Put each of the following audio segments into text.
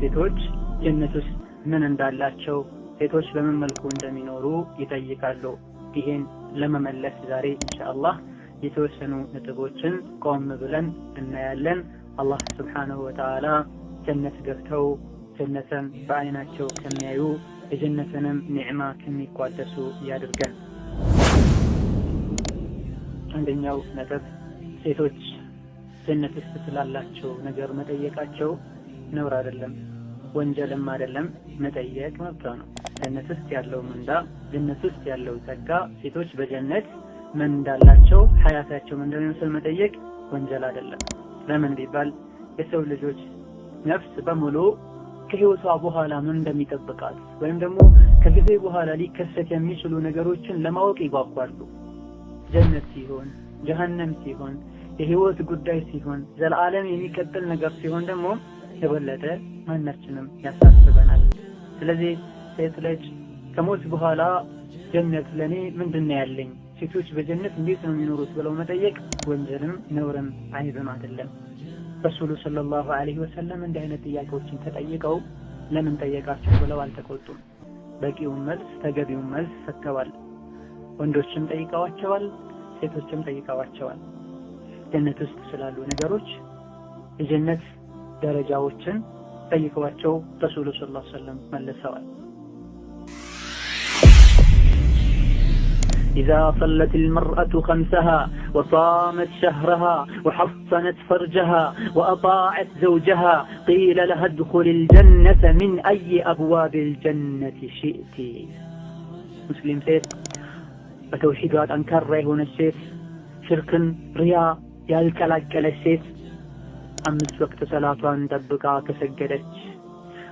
ሴቶች ጀነት ውስጥ ምን እንዳላቸው ሴቶች በምን መልኩ እንደሚኖሩ ይጠይቃሉ። ይሄን ለመመለስ ዛሬ ኢንሻአላህ የተወሰኑ ነጥቦችን ቆም ብለን እናያለን። አላህ ሱብሓነሁ ወተዓላ ጀነት ገብተው ጀነትን በአይናቸው ከሚያዩ የጀነትንም ኒዕማ ከሚቋደሱ ያድርገን። አንደኛው ነጥብ ሴቶች ጀነት ውስጥ ስላላቸው ነገር መጠየቃቸው ነውር አይደለም፣ ወንጀልም አይደለም። መጠየቅ መብት ነው። ጀነት ውስጥ ያለው ምንዳ፣ ጀነት ውስጥ ያለው ጸጋ፣ ሴቶች በጀነት ምን እንዳላቸው ሐያታቸው ምን እንደሚመስል መጠየቅ ወንጀል አይደለም። ለምን ቢባል የሰው ልጆች ነፍስ በሙሉ ከህይወቷ በኋላ ምን እንደሚጠብቃት ወይም ደግሞ ከጊዜ በኋላ ሊከሰት የሚችሉ ነገሮችን ለማወቅ ይጓጓሉ። ጀነት ሲሆን፣ ጀሃነም ሲሆን፣ የህይወት ጉዳይ ሲሆን፣ ዘላለም የሚቀጥል ነገር ሲሆን ደግሞ የበለጠ ማናችንም ያሳስበናል። ስለዚህ ሴት ልጅ ከሞት በኋላ ጀነት ለኔ ምንድነው ያለኝ፣ ሴቶች በጀነት እንዴት ነው የሚኖሩት ብለው መጠየቅ ወንጀልም ነውርም አይብም አይደለም። ረሱሉ ሰለላሁ ዐለይሂ ወሰለም እንዲህ አይነት ጥያቄዎችን ተጠይቀው ለምን ጠየቃችሁ ብለው አልተቆጡም። በቂውን መልስ ተገቢውን መልስ ሰጥተዋል። ወንዶችም ጠይቀዋቸዋል፣ ሴቶችም ጠይቀዋቸዋል። ጀነት ውስጥ ስላሉ ነገሮች የጀነት ደረጃዎችን ጠይቀዋቸው ረሱሉ ሰለላሁ ዐለይሂ ወሰለም መልሰዋል። إذا صلت المرأة خمسها وصامت شهرها وحصنت فرجها وأطاعت زوجها قيل لها ادخل الجنة من أي أبواب الجنة شئت. مسلم سيد بتوحيدات أنكر هنا السيد شرك رياء يالكلاك السيد أمس وقت صلاة دبقا كسجدت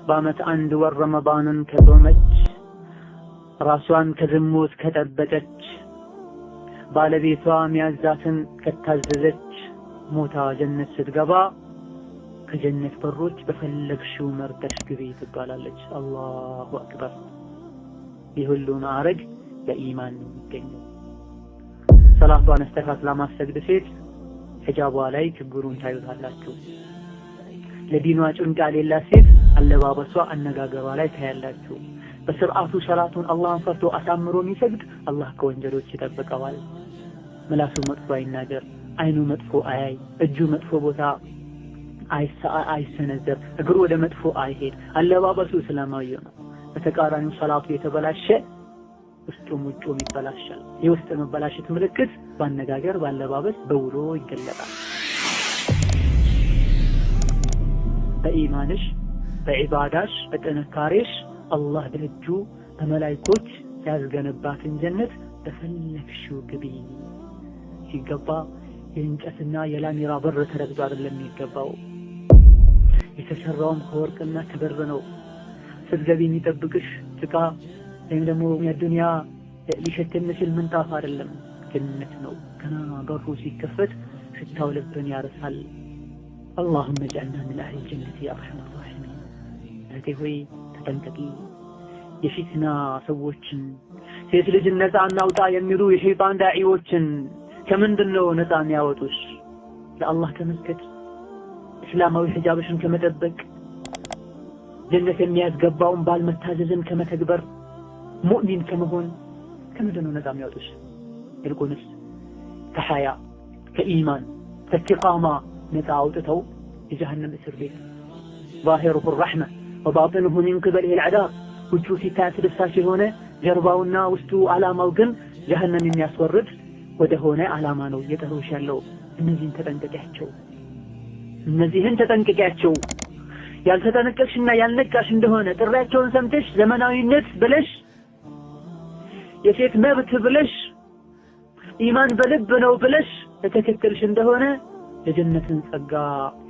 بامت عند ورمضان كذومت ራሷን ከዝሙት ከጠበቀች ባለቤቷ ሚያዛትን ከታዘዘች ሞታ ጀነት ስትገባ ከጀነት በሮች በፈለግሽው መርጠሽ ግቢ ትባላለች። አላሁ አክበር። ይሁሉ ማዕረግ በኢማን ነው የሚገኘው። ሰላቷን አስተካክላ ማሰግድ ሴት ሒጃቧ ላይ ችግሩን ታዩታላችሁ። ለዲኗ ጭንቅ የሌላት ሴት አለባበሷ አነጋገሯ ላይ ታያላችሁ። በስርዓቱ ሰላቱን አላህን ፈርቶ አሳምሮ የሚሰግድ አላህ ከወንጀሎች ይጠብቀዋል። ምላሱ መጥፎ አይናገር፣ አይኑ መጥፎ አያይ፣ እጁ መጥፎ ቦታ አይሰነዘር፣ እግሩ ወደ መጥፎ አይሄድ፣ አለባበሱ እስላማዊ ነው። በተቃራኒው ሰላቱ የተበላሸ ውስጡም ውጩም ይበላሻል። የውስጥ መበላሸት ምልክት ባነጋገር፣ ባለባበስ፣ በውሎ ይገለጣል። በኢማንሽ፣ በዒባዳሽ፣ በጥንካሬሽ አላህ በእጁ በመላእክቶች ያስገነባትን ጀነት በፈለግሽው ግቢ ሲገባ የእንጨትና የላሜራ በር ተረግጦ አይደለም የሚገባው። የተሰራውም ከወርቅና ከብር ነው። ስትገቢ የሚጠብቅሽ ጭቃ ወይም ደግሞ የዱንያ ሊሸት የሚችል ምንጣፍ አይደለም፣ ጀነት ነው። ገና በሩ ሲከፈት ሽታው ልብን ያርሳል። اللهم اجعلنا من أهل الجنة يا أرحم الراحمين. እህቴ ሆይ ተጠንቀቂ። የፊትና ሰዎችን ሴት ልጅ ነፃ እናውጣ የሚሉ የሸይጣን ዳዒዎችን ከምንድነው ነፃ የሚያወጡሽ? ለአላህ ከመስገድ፣ እስላማዊ ሒጃብሽን ከመጠበቅ፣ ጀነት የሚያስገባውን ባል መታዘዝን ከመተግበር፣ ሙእሚን ከመሆን ከምንድነው ነፃ የሚያወጡሽ? ይልቁንስ ከሐያ ከኢማን ከኢስቲቃማ ነፃ አውጥተው የጀሃነም እስር ቤት ظاهره الرحمة وباطنه من قبله العذاب ውጩ ሲታይ አስደሳች የሆነ ጀርባውና ውስጡ ዓላማው ግን ጀሃነም የሚያስወርድ ወደ ሆነ ዓላማ ነው እየጠሩሽ ያለው። እነዚህን ተጠንቀቂያቸው፣ እነዚህን ተጠንቀቂያቸው። ያልተጠነቀቅሽና ያልነቃሽ እንደሆነ ጥሪያቸውን ሰምተሽ ዘመናዊነት ብለሽ የሴት መብት ብለሽ ኢማን በልብ ነው ብለሽ ተከተልሽ እንደሆነ የጀነትን ጸጋ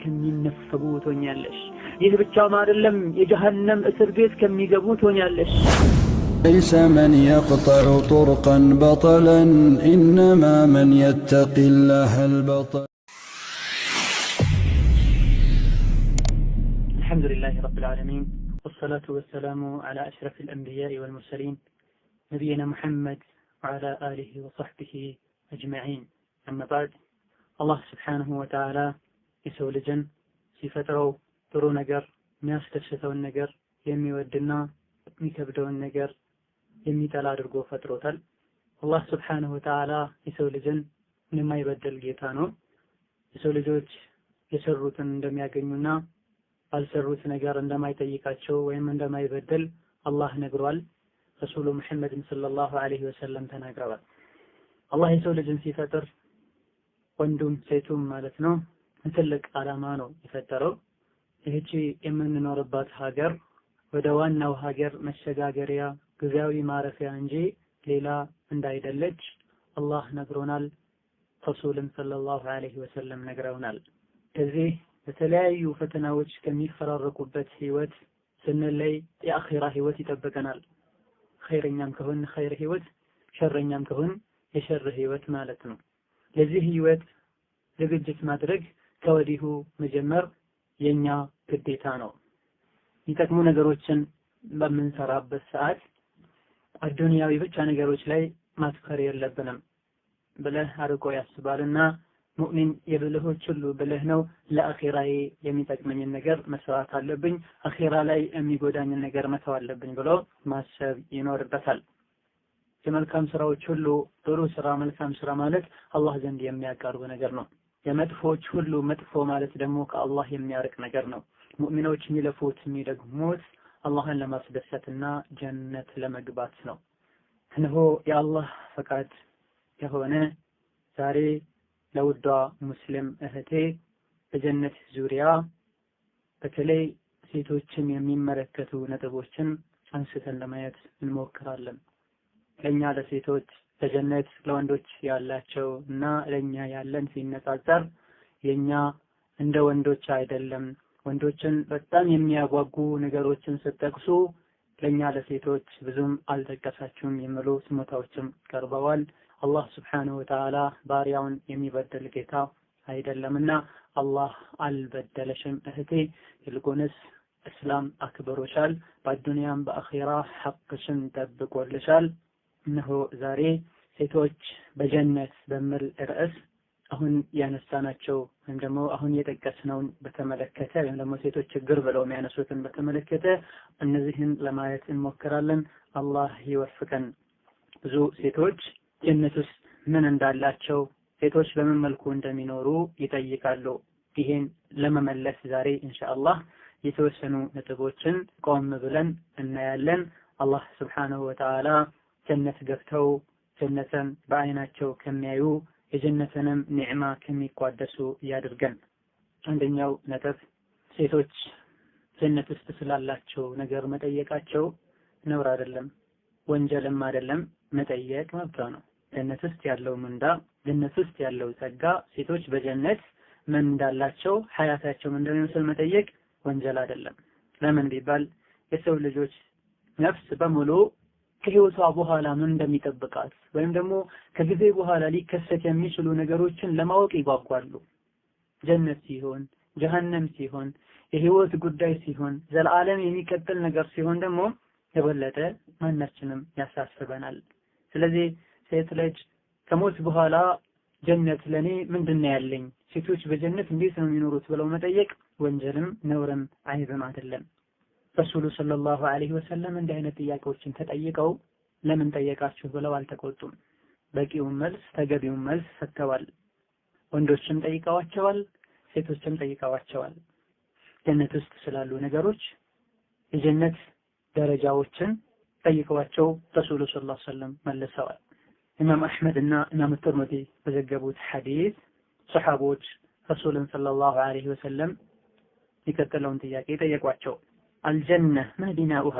ከሚነፈጉ ትሆኛለሽ። ይህ ብቻም አይደለም፣ የጀሃነም እስር ቤት ከሚገቡ ትሆኛለሽ። ليس من يقطع طرقا بطلا إنما من يتقي الله البطل. الحمد لله رب العالمين والصلاة والسلام على أشرف الأنبياء والمرسلين نبينا محمد وعلى آله وصحبه أجمعين. أما بعد، الله سبحانه وتعالى يسوي لجن ሲፈጥረው ጥሩ ነገር የሚያስደስተውን ነገር የሚወድና የሚከብደውን ነገር የሚጠላ አድርጎ ፈጥሮታል። አላህ ሱብሓነሁ ወተዓላ የሰው ልጅን የማይበደል ጌታ ነው። የሰው ልጆች የሰሩትን እንደሚያገኙና ባልሰሩት ነገር እንደማይጠይቃቸው ወይም እንደማይበደል አላህ ነግሯል። ረሱሉ ሙሐመድን ሰለላሁ ዐለይሂ ወሰለም ተናግረዋል። አላህ የሰው ልጅን ሲፈጥር ወንዱም ሴቱም ማለት ነው ትልቅ ዓላማ ነው የፈጠረው። ይህቺ የምንኖርባት ሀገር ወደ ዋናው ሀገር መሸጋገሪያ ጊዜያዊ ማረፊያ እንጂ ሌላ እንዳይደለች አላህ ነግሮናል። ረሱልም ሰለላሁ ዐለይሂ ወሰለም ነግረውናል። ከዚህ በተለያዩ ፈተናዎች ከሚፈራረቁበት ህይወት ስንለይ የአኺራ ህይወት ይጠብቀናል። ኸይረኛም ከሆን ኸይር ህይወት፣ ሸረኛም ከሆን የሸር ህይወት ማለት ነው። ለዚህ ህይወት ዝግጅት ማድረግ ከወዲሁ መጀመር የኛ ግዴታ ነው። የሚጠቅሙ ነገሮችን በምንሰራበት ሰዓት አዱንያዊ ብቻ ነገሮች ላይ ማትኮር የለብንም። ብለህ አርቆ ያስባልና ሙእሚን የብልሆች ሁሉ ብልህ ነው። ለአኺራዬ የሚጠቅመኝን ነገር መስዋዕት አለብኝ፣ አኺራ ላይ የሚጎዳኝን ነገር መተው አለብኝ ብሎ ማሰብ ይኖርበታል። የመልካም ስራዎች ሁሉ ጥሩ ስራ፣ መልካም ስራ ማለት አላህ ዘንድ የሚያቀርብ ነገር ነው። የመጥፎች ሁሉ መጥፎ ማለት ደግሞ ከአላህ የሚያርቅ ነገር ነው። ሙእሚኖች የሚለፉት የሚደግሙት አላህን ለማስደሰትና ጀነት ለመግባት ነው። እነሆ የአላህ ፈቃድ የሆነ ዛሬ ለውዷ ሙስሊም እህቴ በጀነት ዙሪያ በተለይ ሴቶችን የሚመለከቱ ነጥቦችን አንስተን ለማየት እንሞክራለን። ለኛ ለሴቶች በጀነት ለወንዶች ያላቸው እና ለኛ ያለን ሲነጻጸር የኛ እንደ ወንዶች አይደለም። ወንዶችን በጣም የሚያጓጉ ነገሮችን ስትጠቅሱ ለኛ ለሴቶች ብዙም አልጠቀሳችሁም የሚሉ ስሞታዎችም ቀርበዋል። አላህ ስብሓነሁ ወተዓላ ባሪያውን የሚበደል ጌታ አይደለምና አላህ አልበደለሽም እህቴ፣ ይልቁንስ እስላም አክብሮሻል፣ በአዱንያም በአኺራ ሐቅሽን ጠብቆልሻል። እነሆ ዛሬ ሴቶች በጀነት በሚል ርዕስ አሁን ያነሳናቸው ወይም ደግሞ አሁን የጠቀስነውን በተመለከተ ወይም ደግሞ ሴቶች ችግር ብለው የሚያነሱትን በተመለከተ እነዚህን ለማየት እንሞክራለን። አላህ ይወፍቀን። ብዙ ሴቶች ጀነት ውስጥ ምን እንዳላቸው፣ ሴቶች በምን መልኩ እንደሚኖሩ ይጠይቃሉ። ይሄን ለመመለስ ዛሬ ኢንሻአላህ የተወሰኑ ነጥቦችን ቆም ብለን እናያለን። አላህ ሱብሓነሁ ወተዓላ ጀነት ገብተው ጀነትን በአይናቸው ከሚያዩ የጀነትንም ኒዕማ ከሚቋደሱ ያድርገን። አንደኛው ነጥብ ሴቶች ጀነት ውስጥ ስላላቸው ነገር መጠየቃቸው ነውር አይደለም፣ ወንጀልም አይደለም። መጠየቅ መብት ነው። ጀነት ውስጥ ያለው ምንዳ፣ ጀነት ውስጥ ያለው ጸጋ፣ ሴቶች በጀነት ምን እንዳላቸው፣ ሐያታቸው ምን እንደሚመስል መጠየቅ ወንጀል አይደለም። ለምን ቢባል የሰው ልጆች ነፍስ በሙሉ ከህይወቷ በኋላ ምን እንደሚጠብቃት ወይም ደግሞ ከጊዜ በኋላ ሊከሰት የሚችሉ ነገሮችን ለማወቅ ይጓጓሉ። ጀነት ሲሆን፣ ጀሃነም ሲሆን፣ የህይወት ጉዳይ ሲሆን፣ ዘላለም የሚቀጥል ነገር ሲሆን ደግሞ የበለጠ ማናችንም ያሳስበናል። ስለዚህ ሴት ልጅ ከሞት በኋላ ጀነት ለኔ ምንድነው ያለኝ፣ ሴቶች በጀነት እንዴት ነው የሚኖሩት ብለው መጠየቅ ወንጀልም ነውርም አይብም አይደለም። ረሱሉ ሰለላሁ ዐለይሂ ወሰለም እንዲህ አይነት ጥያቄዎችን ተጠይቀው ለምን ጠየቃችሁ ብለው አልተቆጡም። በቂውን መልስ ተገቢውን መልስ ሰጥተዋል። ወንዶችም ጠይቀዋቸዋል፣ ሴቶችም ጠይቀዋቸዋል። ጀነት ውስጥ ስላሉ ነገሮች የጀነት ደረጃዎችን ጠይቀዋቸው ረሱሉ ሰለላሁ ዐለይሂ ወሰለም መልሰዋል። ኢማም አሕመድ እና ኢማም ትርሚዚ በዘገቡት ሐዲስ ሰሐቦች ረሱልን ሰለላሁ ዐለይሂ ወሰለም የቀጠለውን ጥያቄ ጠየቋቸው። አልጀነህ መዲናኡሃ፣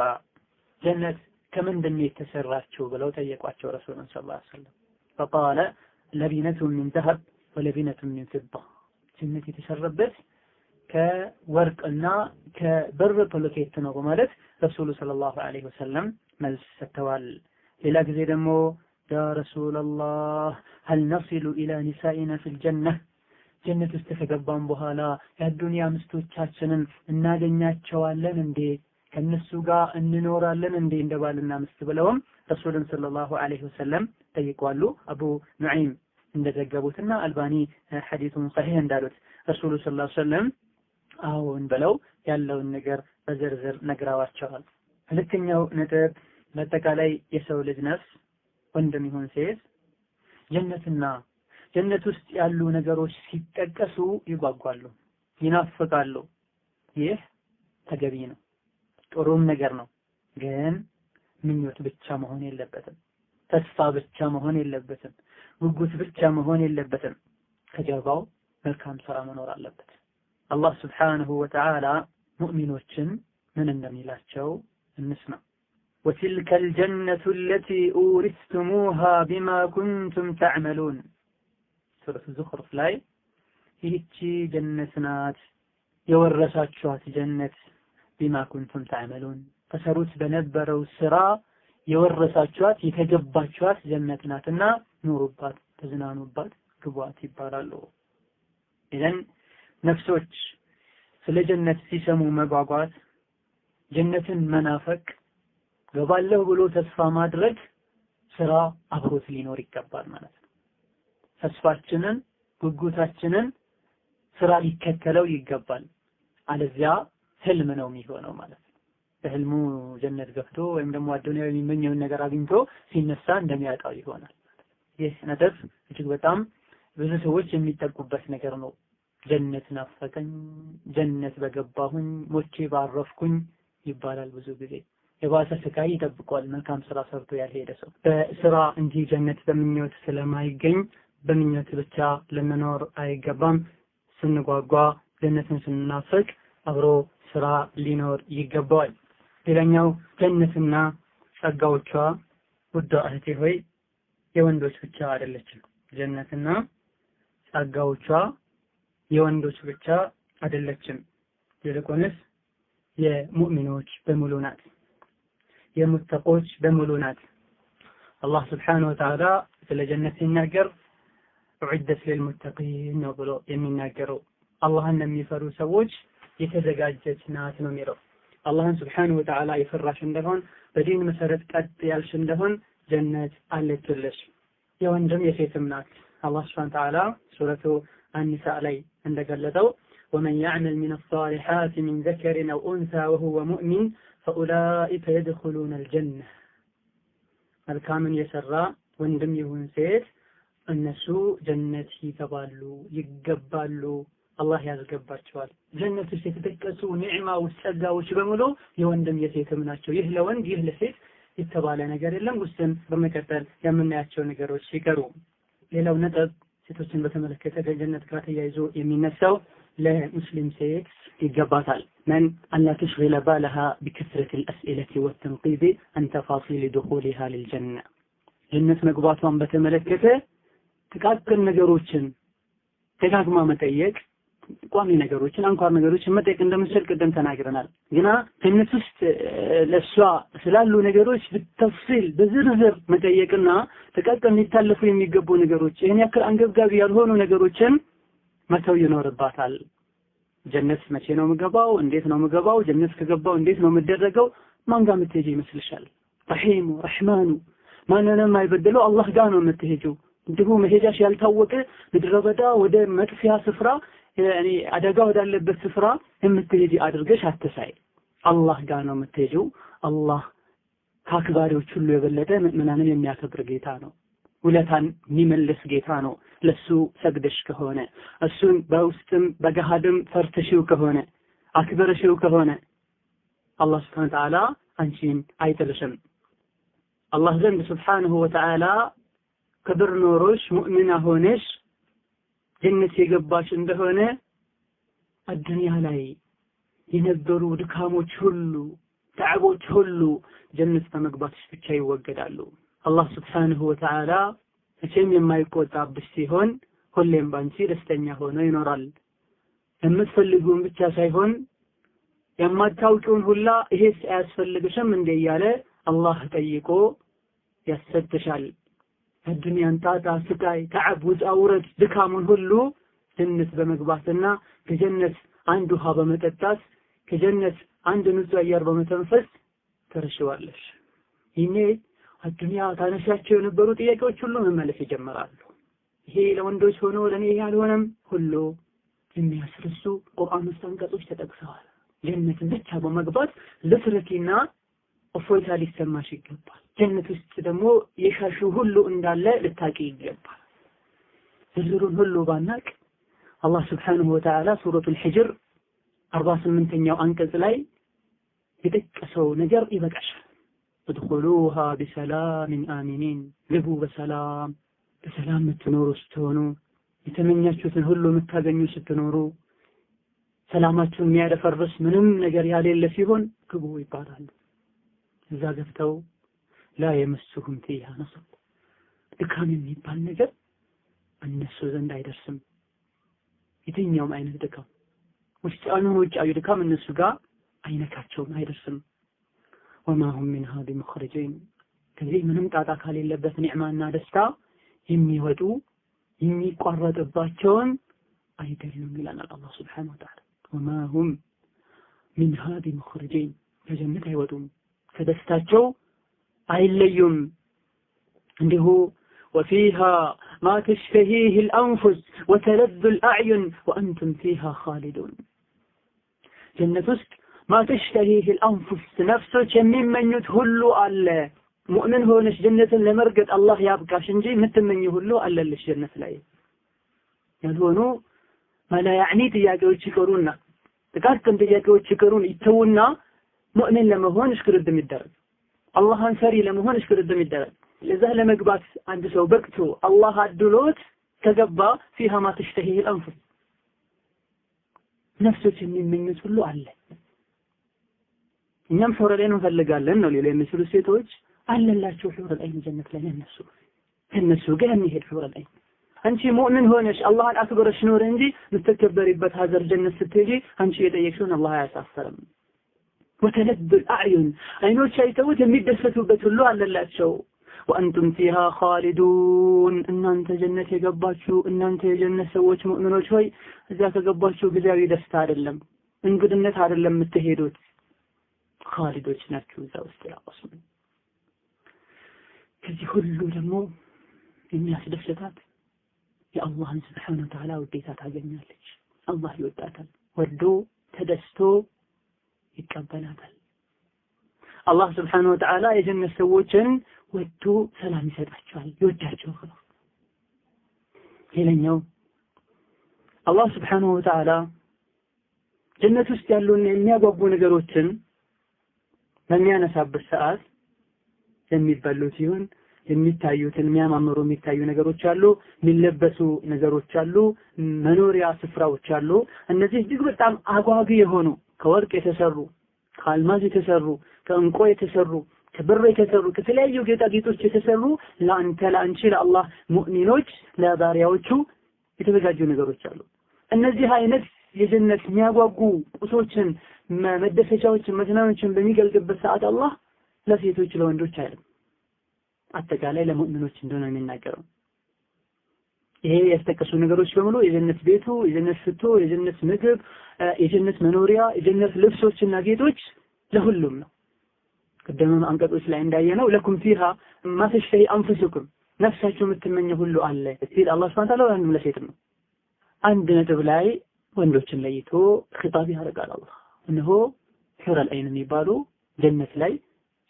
ጀነት ከምንድን ነው የተሰራችው ብለው ጠየቋቸው ረሱልን ሰለላሁ ዐለይሂ ወሰለም። ፈቃለ ለቢነቱን ሚን ዘሀብ ወለቢነቱን ሚን ፊዳ፣ ጀነት የተሰራበት ከወርቅና ከብር ብሎኬት ነው በማለት ረሱሉ ሰለላሁ ዐለይሂ ወሰለም መልስ ሰጥተዋል። ሌላ ጊዜ ደግሞ ያ ረሱለላህ ሀል ነሲሉ ኢላ ኒሳኢና ፊል ጀነህ፣ ጀነት ውስጥ ከገባን በኋላ የዱንያ ምስቶቻችንን እናገኛቸዋለን እንዴ? ከነሱ ጋር እንኖራለን እንዴ እንደ ባልና ሚስት ብለውም ረሱልን ሰለላሁ ዐለይሂ ወሰለም ጠይቀዋል። አቡ ኑዐይም እንደዘገቡትና አልባኒ ሐዲሱን ሰሂህ እንዳሉት ረሱሉ ሰለላሁ ዐለይሂ ወሰለም አዎን ብለው ያለውን ነገር በዝርዝር ነግረዋቸዋል። ሁለተኛው ነጥብ በአጠቃላይ የሰው ልጅ ነፍስ ወንድም ይሁን ሴት ጀነትና ጀነት ውስጥ ያሉ ነገሮች ሲጠቀሱ ይጓጓሉ፣ ይናፍቃሉ። ይህ ተገቢ ነው፣ ጥሩም ነገር ነው። ግን ምኞት ብቻ መሆን የለበትም፣ ተስፋ ብቻ መሆን የለበትም፣ ጉጉት ብቻ መሆን የለበትም። ከጀርባው መልካም ስራ መኖር አለበት። አላህ ስብሓንሁ ወተዓላ ሙእሚኖችን ምን እንደሚላቸው እንስማ። وتلك الجنة التي أورثتموها بما كنتم تعملون ሱረቱ ዙኽሩፍ ላይ ይህቺ ጀነት ናት የወረሳችኋት ጀነት ቢማ ኩንቱም ተዕመሉን ተሰሩት በነበረው ስራ የወረሳችኋት የተገባችኋት ጀነት ናትና ኑሩባት፣ ተዝናኑባት፣ ግቧት ይባላሉ። ኢዘን ነፍሶች ስለ ጀነት ሲሰሙ መጓጓት፣ ጀነትን መናፈቅ፣ ገባለሁ ብሎ ተስፋ ማድረግ ስራ አብሮት ሊኖር ይገባል ማለት ነው። ተስፋችንን ጉጉታችንን ስራ ሊከተለው ይገባል። አለዚያ ህልም ነው የሚሆነው ማለት ነው። በህልሙ ጀነት ገብቶ ወይም ደግሞ አዱንያው የሚመኘውን ነገር አግኝቶ ሲነሳ እንደሚያጣው ይሆናል። ይህ ነጥብ እጅግ በጣም ብዙ ሰዎች የሚጠቁበት ነገር ነው። ጀነት ናፈቀኝ፣ ጀነት በገባሁኝ፣ ሞቼ ባረፍኩኝ ይባላል ብዙ ጊዜ። የባሰ ስቃይ ይጠብቀዋል መልካም ስራ ሰርቶ ያልሄደ ሰው። በስራ እንጂ ጀነት በምኞት ስለማይገኝ በምኞት ብቻ ለመኖር አይገባም። ስንጓጓ ጀነትን ስንናፍቅ አብሮ ስራ ሊኖር ይገባዋል። ሌላኛው ጀነትና ጸጋዎቿ ውድ እህቴ ሆይ የወንዶች ብቻ አይደለችም። ጀነትና ጸጋዎቿ የወንዶች ብቻ አይደለችም። ይልቁንስ የሙእሚኖች በሙሉ ናት፣ የሙተቆች በሙሉ ናት። አላህ ስብሓነሁ ወተዓላ ስለ ጀነት ሲናገር ኡዒደት ሊልሙተቂን ነው ብሎ የሚናገረው አላህን ለሚፈሩ ሰዎች የተዘጋጀች ናት ነው የሚለው። አላህን ስብሓነሁ ወተዓላ የፈራሽ እንደሆን በዲን መሰረት ቀጥ ያልሽ እንደሆን ጀነት አለችልሽ። የወንድም የሴትም ናት። አላህ ስብሓነሁ ወተዓላ ሱረቱ አኒሳ ላይ እንደገለጸው ወመን ያዕመል ሚነ ሷሊሓት ሚን ዘከሪን አው ኡንሳ ወሁወ ሙእሚን ፈኡላኢከ የድኹሉነ አልጀነ መልካምን የሰራ ወንድም ይሁን ሴት እነሱ ጀነት ይገባሉ፣ ይገባሉ፣ አላህ ያስገባቸዋል። ጀነት ውስጥ የተጠቀሱ ኒዕማዎች፣ ጸጋዎች በሙሉ የወንድም የሴትም ናቸው። ይህ ለወንድ ይህ ለሴት የተባለ ነገር የለም። ውስን በመቀጠል የምናያቸው ነገሮች ሲቀሩ ሌላው ነጥብ ሴቶችን በተመለከተ ከጀነት ጋር ተያይዞ የሚነሳው ለሙስሊም ሴት ይገባታል من أن لا تشغل بالها بكثرة الأسئلة والتنقيب عن تفاصيل دخولها للجنة ጀነት መግባቷን በተመለከተ ጥቃቅን ነገሮችን ደጋግማ መጠየቅ፣ ቋሚ ነገሮችን አንኳር ነገሮችን መጠየቅ እንደምንችል ቅድም ተናግረናል። ግና ጀነት ውስጥ ለሷ ስላሉ ነገሮች በተፍሲል በዝርዝር መጠየቅና ጥቃቅን ሊታለፉ የሚገቡ ነገሮች ይሄን ያክል አንገብጋቢ ያልሆኑ ነገሮችን መተው ይኖርባታል። ጀነት መቼ ነው የምገባው? እንዴት ነው የምገባው? ጀነት ከገባው እንዴት ነው የምደረገው? ማን ጋር የምትሄጂ ይመስልሻል? ረሂሙ ረህማኑ ማንንም አይበደለው አላህ ጋር ነው የምትሄጂው። እንዲሁ መሄጃሽ ያልታወቀ ምድረ በዳ ወደ መጥፊያ ስፍራ ያኔ አደጋ ወዳለበት ስፍራ የምትሄጂ አድርገሽ አትሳይ። አላህ ጋር ነው የምትሄጂው። አላህ ከአክባሪዎች ሁሉ የበለጠ ምእመናንን የሚያከብር ጌታ ነው። ውለታን የሚመልስ ጌታ ነው። ለሱ ሰግደሽ ከሆነ እሱን በውስጥም በገሃድም ፈርተሽው ከሆነ አክብረሽው ከሆነ አላህ ሱብሓነሁ ወተዓላ አንቺን አይጥልሽም። አላህ ዘንድ ሱብሓነሁ ወተዓላ ክብር ኖሮሽ ሙእሚና ሆነሽ ጀነት የገባሽ እንደሆነ አዱንያ ላይ የነበሩ ድካሞች ሁሉ ተዓቦች ሁሉ ጀነት በመግባትሽ ብቻ ይወገዳሉ። አላህ ሱብሓነሁ ወተዓላ መቼም የማይቆጣብሽ ሲሆን ሁሌም ባንቺ ደስተኛ ሆኖ ይኖራል። የምትፈልጉን ብቻ ሳይሆን የማታውቂውን ሁላ ይሄስ አያስፈልግሽም እንደ እያለ አላህ ጠይቆ ያሰጥሻል። የዱንያን ጣጣ፣ ስቃይ፣ ተዓብ፣ ውጣ ውረድ፣ ድካሙን ሁሉ ጀነት በመግባትና ከጀነት አንድ ውሃ በመጠጣት ከጀነት አንድ ንጹህ አየር በመተንፈስ ተረሽዋለሽ። ይሄ አዱንያ ታነሻቸው የነበሩ ጥያቄዎች ሁሉ መመለስ ይጀምራሉ። ይሄ ለወንዶች ሆኖ ለኔ ያልሆነም ሁሉ የሚያስረሱ ቁርአን ውስጥ አንቀጾች ተጠቅሰዋል። ጀነትን ብቻ በመግባት ልትረኪና እፎይታ ሊሰማሽ ይገባል። ጀነት ውስጥ ደግሞ የሻሽው ሁሉ እንዳለ ልታቂ ይገባል። ዝርዝሩን ሁሉ ባናቅ አላህ ስብሓንሁ ወተዓላ ሱረቱል ሂጅር 48ኛው አንቀጽ ላይ የጠቀሰው ነገር ይበቃሻል። እድኹሉሃ ቢሰላሚን አሚኒን፣ ግቡ በሰላም የምትኖሩ ስትሆኑ፣ የተመኛችሁትን ሁሉ የምታገኙ ስትኖሩ፣ ሰላማችሁን የሚያደፈርስ ምንም ነገር ያሌለ ሲሆን ግቡ ይባላሉ። እዛ ገብተው ላ የመስሁም ፊሃ ነሰብ፣ ድካም የሚባል ነገር እነሱ ዘንድ አይደርስም። የትኛውም አይነት ድካም ውጫዊ ድካም እነሱ ጋር አይነካቸውም፣ አይደርስም። ወማ ሁም ሚንሃ ቢሙኽረጂን፣ ከዚህ ምንም ጣጣ ካሌለበት ኒዕማና ደስታ የሚወጡ የሚቋረጥባቸውን አይደሉም ይላል አላህ ሱብሓነሁ ወተዓላ። ወማ ሁም ሚንሃ ቢሙኽረጂን፣ ከጀነት አይወጡም፣ ከደስታቸው አይለዩም። እንዲሁ ወፊሃ ማ ተሽተሂህ አልአንፉስ ወተለዙ አልአዕዩን ወአንቱም ፊሃ ኻሊዱን፣ ጀነት ውስጥ ማ ተሽተሂህ አልአንፉስ ነፍሶች የሚመኙት ሁሉ አለ። ሙእምን ሆነሽ ጀነትን ለመርገጥ አላህ ያብቃሽ እንጂ የምትመኝ ሁሉ አለልሽ ጀነት ላይ። ያልሆኑ ማላ ያዕኒ ጥያቄዎች ይቀሩና ጥቃቅን ጥያቄዎች ይቀሩን ይተውና ሙእምን ለመሆን እሽክርድም ይደረግ፣ አላህን ፈሪ ለመሆን እሽክርድም ይደረግ። ለዛ ለመግባት አንድ ሰው በቅቶ አላህ አድሎት ከገባ ፊሃ ማ ተሽተሂህ አልአንፉስ ነፍሶች የሚመኙት ሁሉ አለ። እኛም ሑረል ዐይን እንፈልጋለን ነው ሌላ የሚስሉ ሴቶች አለላቸው ሑረል ዐይን ጀነት ላይ እነሱ ጋር እንሄድ ሑረል ዐይን። አንቺ ሙእምን ሆነሽ አላህን አክብረሽ ኖር እንጂ ምትከበሪበት ሀገር ጀነት ስትሄጂ አንቺ የጠየቅሽውን አላህ አያሳፍርም። ወተለዙ አልአዕዩን አይኖች አይተውት የሚደሰቱበት ሁሉ አለላቸው። ወአንቱም ፊሃ ኻሊዱን እናንተ ጀነት የገባችሁ እናንተ የጀነት ሰዎች ሙእሚኖች ሆይ እዛ ከገባችሁ ጊዜያዊ ደስታ አይደለም፣ እንግድነት አይደለም የምትሄዱት፣ ኻሊዶች ናችሁ እዛ ውስጥ ያቆስሙ። ከዚህ ሁሉ ደግሞ የሚያስደስታት የአላህን ስብሓነሁ ወተዓላ ውዴታ ታገኛለች። አላህ ይወዳታል፣ ወዶ ተደስቶ ይቀበላታል። አላህ ስብሓነሁ ወተዓላ የጀነት ሰዎችን ወዶ ሰላም ይሰጣቸዋል፣ ይወዳቸዋል። ሌላኛው አላህ ስብሓነሁ ወተዓላ ጀነት ውስጥ ያሉን የሚያጓጉ ነገሮችን በሚያነሳበት ሰዓት የሚበሉት ሲሆን የሚታዩትን የሚያማምሩ የሚታዩ ነገሮች አሉ፣ የሚለበሱ ነገሮች አሉ፣ መኖሪያ ስፍራዎች አሉ። እነዚህ እጅግ በጣም አጓጊ የሆኑ ከወርቅ የተሰሩ ከአልማዝ የተሰሩ ከእንቁ የተሰሩ ከብር የተሰሩ ከተለያዩ ጌጣጌጦች የተሰሩ ለአንቺ ለአላህ ሙእሚኖች ለባሪያዎቹ የተዘጋጁ ነገሮች አሉ። እነዚህ አይነት የጀነት የሚያጓጉ ቁሶችን መደሰቻዎችን መዝናኞችን በሚገልጽበት ሰዓት አላህ ለሴቶች ለወንዶች አይደለም፣ አጠቃላይ ለሙእሚኖች እንደሆነ የሚናገረው። ይሄ ያስተቀሱ ነገሮች በሙሉ የጀነት ቤቱ፣ የጀነት ሽቶ፣ የጀነት ምግብ፣ የጀነት መኖሪያ፣ የጀነት ልብሶችና ጌጦች ለሁሉም ነው። ቀደም አንቀጾች ላይ እንዳየነው ለኩም ፊሃ ማ ተሽተሂ አንፉሱኩም ነፍሳችሁ የምትመኘው ሁሉ አለ ሲል አላህ ሱብሓነሁ ወተዓላ ወንድም ለሴትም ነው። አንድ ነጥብ ላይ ወንዶችን ለይቶ ኺጣብ ያደርጋል አላህ። እነሆ ሑረል ዐይን የሚባሉ ጀነት ላይ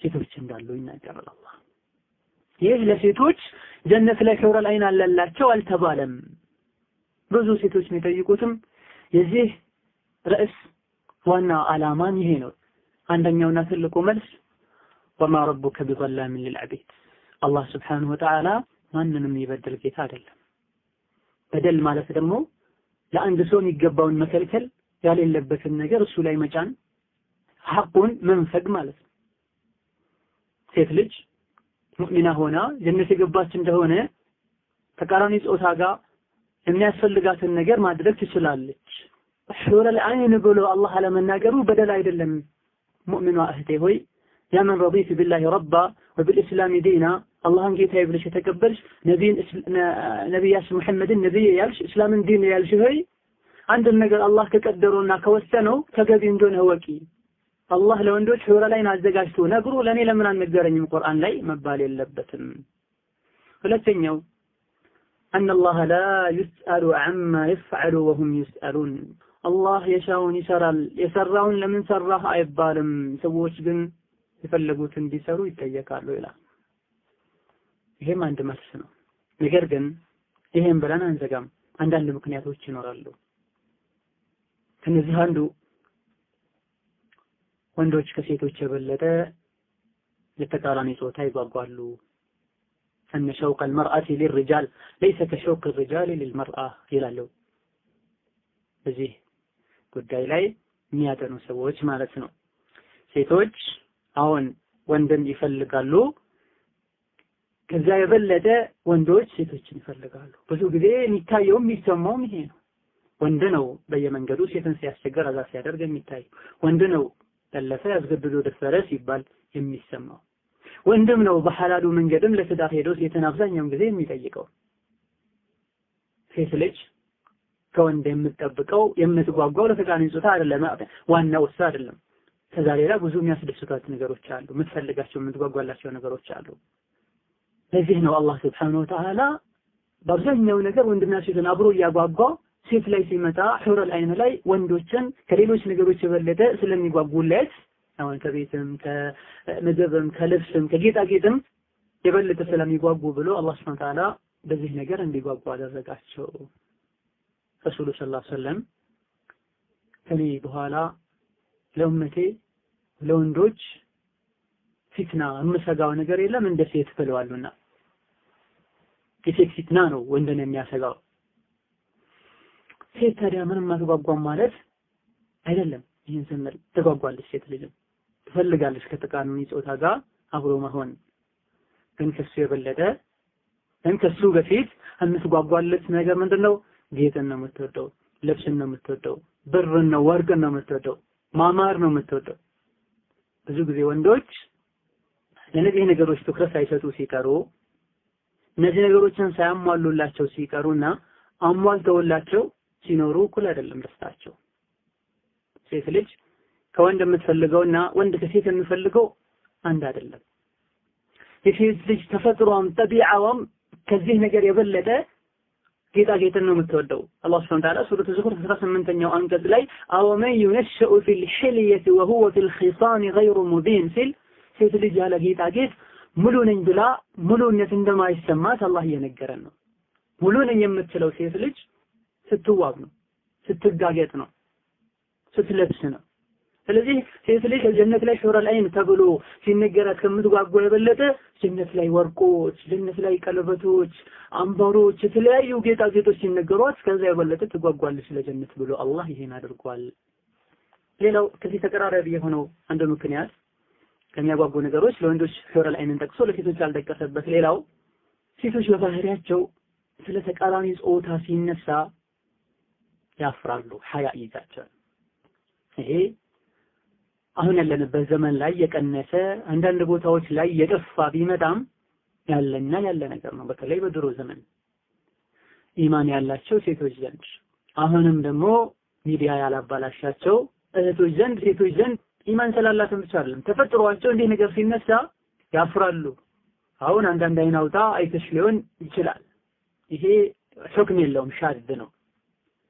ሴቶች እንዳሉ ይናገራል አላህ። ይህ ለሴቶች ጀነት ላይ ሑረል ዐይን አለላቸው አልተባለም። ብዙ ሴቶች የሚጠይቁትም የዚህ ርዕስ ዋና ዓላማን ይሄ ነው። አንደኛውና ትልቁ መልስ ወማ ረቡከ ቢዘላሚን ሊልዐቢድ፣ አላህ ስብሓነሁ ወተዓላ ማንንም ይበድል ጌታ አይደለም። በደል ማለት ደግሞ ለአንድ ሰው የሚገባውን መከልከል፣ ያሌለበትን ነገር እሱ ላይ መጫን፣ ሐቁን መንፈግ ማለት ነው። ሴት ልጅ ሙእሚና ሆና ጀነት የገባች እንደሆነ ተቃራኒ ጾታ ጋር የሚያስፈልጋትን ነገር ማድረግ ትችላለች። ሑረል ዐይን ብሎ አላህ አለመናገሩ በደል አይደለም። ሙእሚኗ እህቴ ሆይ ያ መን ረዲቱ ቢላሂ ረባ ወቢልኢስላሚ ዲና፣ አላህን ጌታዬ ብለሽ የተቀበልሽ ነቢያችን ሙሐመድን ነቢይ ያልሽ እስላምን ዲን ያልሽ ሆይ አንድን ነገር አላህ ከቀደረውና ከወሰነው ተገቢ እንደሆነ ወቂ። አላህ ለወንዶች ሑረል ዐይን አዘጋጅቶ ነግሮ ለኔ ለምን አልነገረኝም ቁርአን ላይ መባል የለበትም። ሁለተኛው أن الله لا يسأل عما يفعل وهم يسألون الله يشاءون يسرون لمن سره አይባልም ሰዎች ግን የፈለጉት እንዲሰሩ ይጠየቃሉ ይላል። ይሄም አንድ መልስ ነው። ነገር ግን ይሄን ብለን አንዘጋም። አንዳንድ ምክንያቶች ይኖራሉ። ከነዚህ አንዱ ወንዶች ከሴቶች የበለጠ ለተቃራኒ ጾታ ይጓጓሉ። أن شوق المرأة للرجال ليس كشوق الرجال للمرأة ይላሉ። በዚህ ጉዳይ ላይ የሚያጠኑ ሰዎች ማለት ነው። ሴቶች አሁን ወንድን ይፈልጋሉ፣ ከዛ የበለጠ ወንዶች ሴቶችን ይፈልጋሉ። ብዙ ጊዜ የሚታየውም የሚሰማውም ይሄ ነው። ወንድ ነው በየመንገዱ ሴትን ሲያስቸግር አዛ ሲያደርግ የሚታይ፣ ወንድ ነው ጠለፈ ያስገድዶ ደፈረ ሲባል የሚሰማው፣ ወንድም ነው በሐላሉ መንገድም ለትዳር ሄዶ ሴትን አብዛኛውን ጊዜ የሚጠይቀው። ሴት ልጅ ከወንድ የምትጠብቀው የምትጓጓው ለተቃራኒ ጾታ አይደለም፣ ዋናው እሱ አይደለም። ከዛ ሌላ ብዙ የሚያስደስቷት ነገሮች አሉ፣ የምትፈልጋቸው የምትጓጓላቸው ነገሮች አሉ። ለዚህ ነው አላህ Subhanahu Wa Ta'ala በአብዛኛው ነገር ወንድና ሴትን አብሮ እያጓጓ ሴት ላይ ሲመጣ ሑረል አይን ላይ ወንዶችን ከሌሎች ነገሮች የበለጠ ስለሚጓጉለት አሁን ከቤትም ከመዘብም ከልብስም ከጌጣጌጥም የበለጠ ስለሚጓጉ ብሎ አላህ Subhanahu Wa Ta'ala በዚህ ነገር እንዲጓጉ አደረጋቸው። ረሱሉ ሰለላሁ ዐለይሂ ወሰለም ከኔ በኋላ ለኡመቴ ለወንዶች ፊትና የምሰጋው ነገር የለም እንደ ሴት ብለዋልና የሴት ፊትና ነው ወንድን የሚያሰጋው። ሴት ታዲያ ምንም አትጓጓም ማለት አይደለም። ይህን ስንል ትጓጓለች፣ ሴት ልጅ ትፈልጋለች ከተቃራኒ ጾታ ጋር አብሮ መሆን። ግን ከሱ የበለጠ ከሱ በፊት የምትጓጓለት ነገር ምንድነው? ጌጥን ነው የምትወደው፣ ልብስን ነው የምትወደው፣ ብርን ነው ወርቅን ነው የምትወደው፣ ማማር ነው የምትወደው። ብዙ ጊዜ ወንዶች ለነዚህ ነገሮች ትኩረት ሳይሰጡ ሲቀሩ፣ እነዚህ ነገሮችን ሳያሟሉላቸው ሲቀሩና አሟልተውላቸው ሲኖሩ እኩል አይደለም ደስታቸው። ሴት ልጅ ከወንድ የምትፈልገውና ወንድ ከሴት የሚፈልገው አንድ አይደለም። የሴት ልጅ ተፈጥሯም ጠቢዓዋም ከዚህ ነገር የበለጠ ጌጣጌጥን ነው የምትወደው። አላህ Subhanahu Wa Ta'ala ሱረቱ ዙኽሩፍ 18ኛው አንቀጽ ላይ አወመን ዩነሸኡ ፊል ሒልየቲ ወሁወ ፊል ኺሳን ገይሩ ሙቢን ሲል ሴት ልጅ ያለ ጌጣጌጥ ሙሉ ነኝ ብላ ሙሉነት እንደማይሰማት አላህ እየነገረን ነው። ሙሉ ነኝ የምትለው ሴት ልጅ ስትዋብ ነው፣ ስትጋጌጥ ነው፣ ስትለብስ ነው። ስለዚህ ሴት ልጅ ጀነት ላይ ሑረል አይን ተብሎ ሲነገራት ከምትጓጓ የበለጠ ጀነት ላይ ወርቆች፣ ጀነት ላይ ቀለበቶች፣ አምባሮች፣ የተለያዩ ጌጣጌጦች ሲነገሯት ከዛ የበለጠ ትጓጓለች ለጀነት ብሎ አላህ ይሄን አድርጓል። ሌላው ከዚህ ተቀራራቢ የሆነው አንዱ ምክንያት ከሚያጓጉ ነገሮች ለወንዶች ሑረል አይንን ጠቅሶ ለሴቶች ያልጠቀሰበት ሌላው ሴቶች በባህሪያቸው ስለ ተቃራኒ ጾታ ሲነሳ ያፍራሉ፣ ሐያ ይዛቸዋል። ይሄ አሁን ያለንበት ዘመን ላይ የቀነሰ አንዳንድ ቦታዎች ላይ የጠፋ ቢመጣም ያለና ያለ ነገር ነው። በተለይ በድሮ ዘመን ኢማን ያላቸው ሴቶች ዘንድ አሁንም ደግሞ ሚዲያ ያላባላሻቸው እህቶች ዘንድ ሴቶች ዘንድ ኢማን ስላላቸው ብቻ አይደለም ተፈጥሯቸው እንዲህ ነገር ሲነሳ ያፍራሉ። አሁን አንዳንድ አይን አውጣ አይተሽ ሊሆን ይችላል። ይሄ ሑክም የለውም፣ ሻድ ነው።